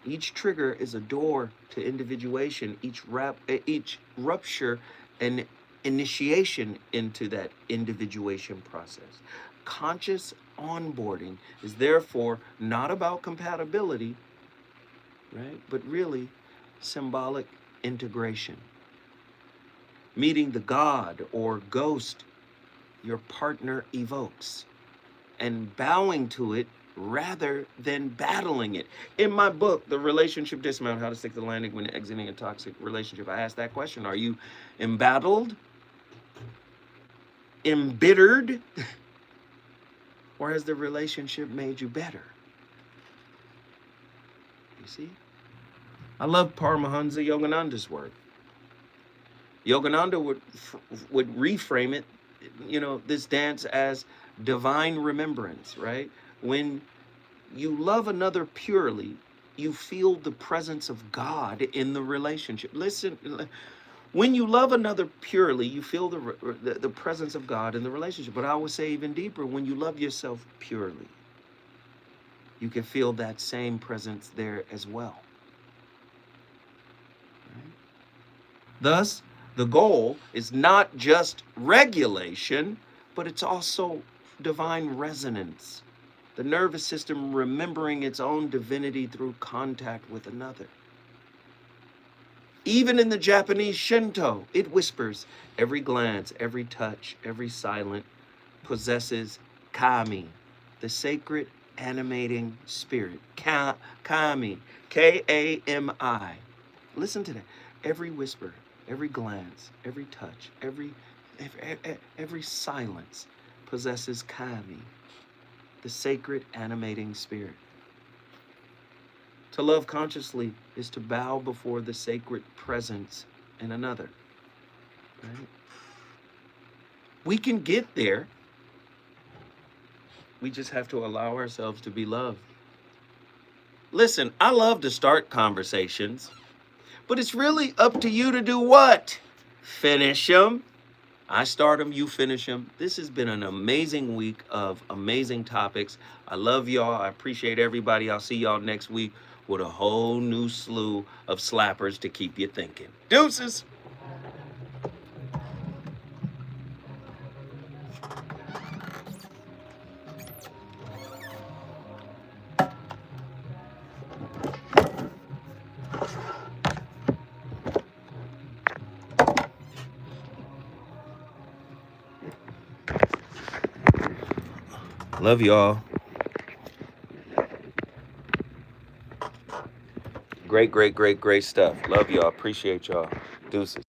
Each trigger is a door to individuation, each rupture an initiation into that individuation process. Conscious onboarding is therefore not about compatibility, right? But really symbolic integration. Meeting the God or ghost your partner evokes and bowing to it rather than battling it. In my book, The Relationship Dismount, How to Stick the Landing When Exiting a Toxic Relationship, I asked that question. Are you embattled, embittered, or has the relationship made you better? You see? I love Paramahansa Yogananda's work. Yogananda would reframe it, this dance as divine remembrance, right? When you love another purely, you feel the presence of God in the relationship. Listen, when you love another purely, you feel the presence of God in the relationship. But I would say even deeper, when you love yourself purely, you can feel that same presence there as well. Right? Thus, the goal is not just regulation, but it's also divine resonance. The nervous system remembering its own divinity through contact with another. Even in the Japanese Shinto, it whispers, every glance, every touch, every silence possesses kami, the sacred animating spirit. Kami, K-A-M-I. Listen to that. Every whisper, every glance, every touch, every silence possesses kami, the sacred animating spirit. To love consciously is to bow before the sacred presence in another. Right? We can get there. We just have to allow ourselves to be loved. Listen, I love to start conversations, but it's really up to you to do what? Finish them. I start them, you finish them. This has been an amazing week of amazing topics. I love y'all. I appreciate everybody. I'll see y'all next week with a whole new slew of slappers to keep you thinking. Deuces. Love y'all. Great stuff. Love y'all. Appreciate y'all. Deuces.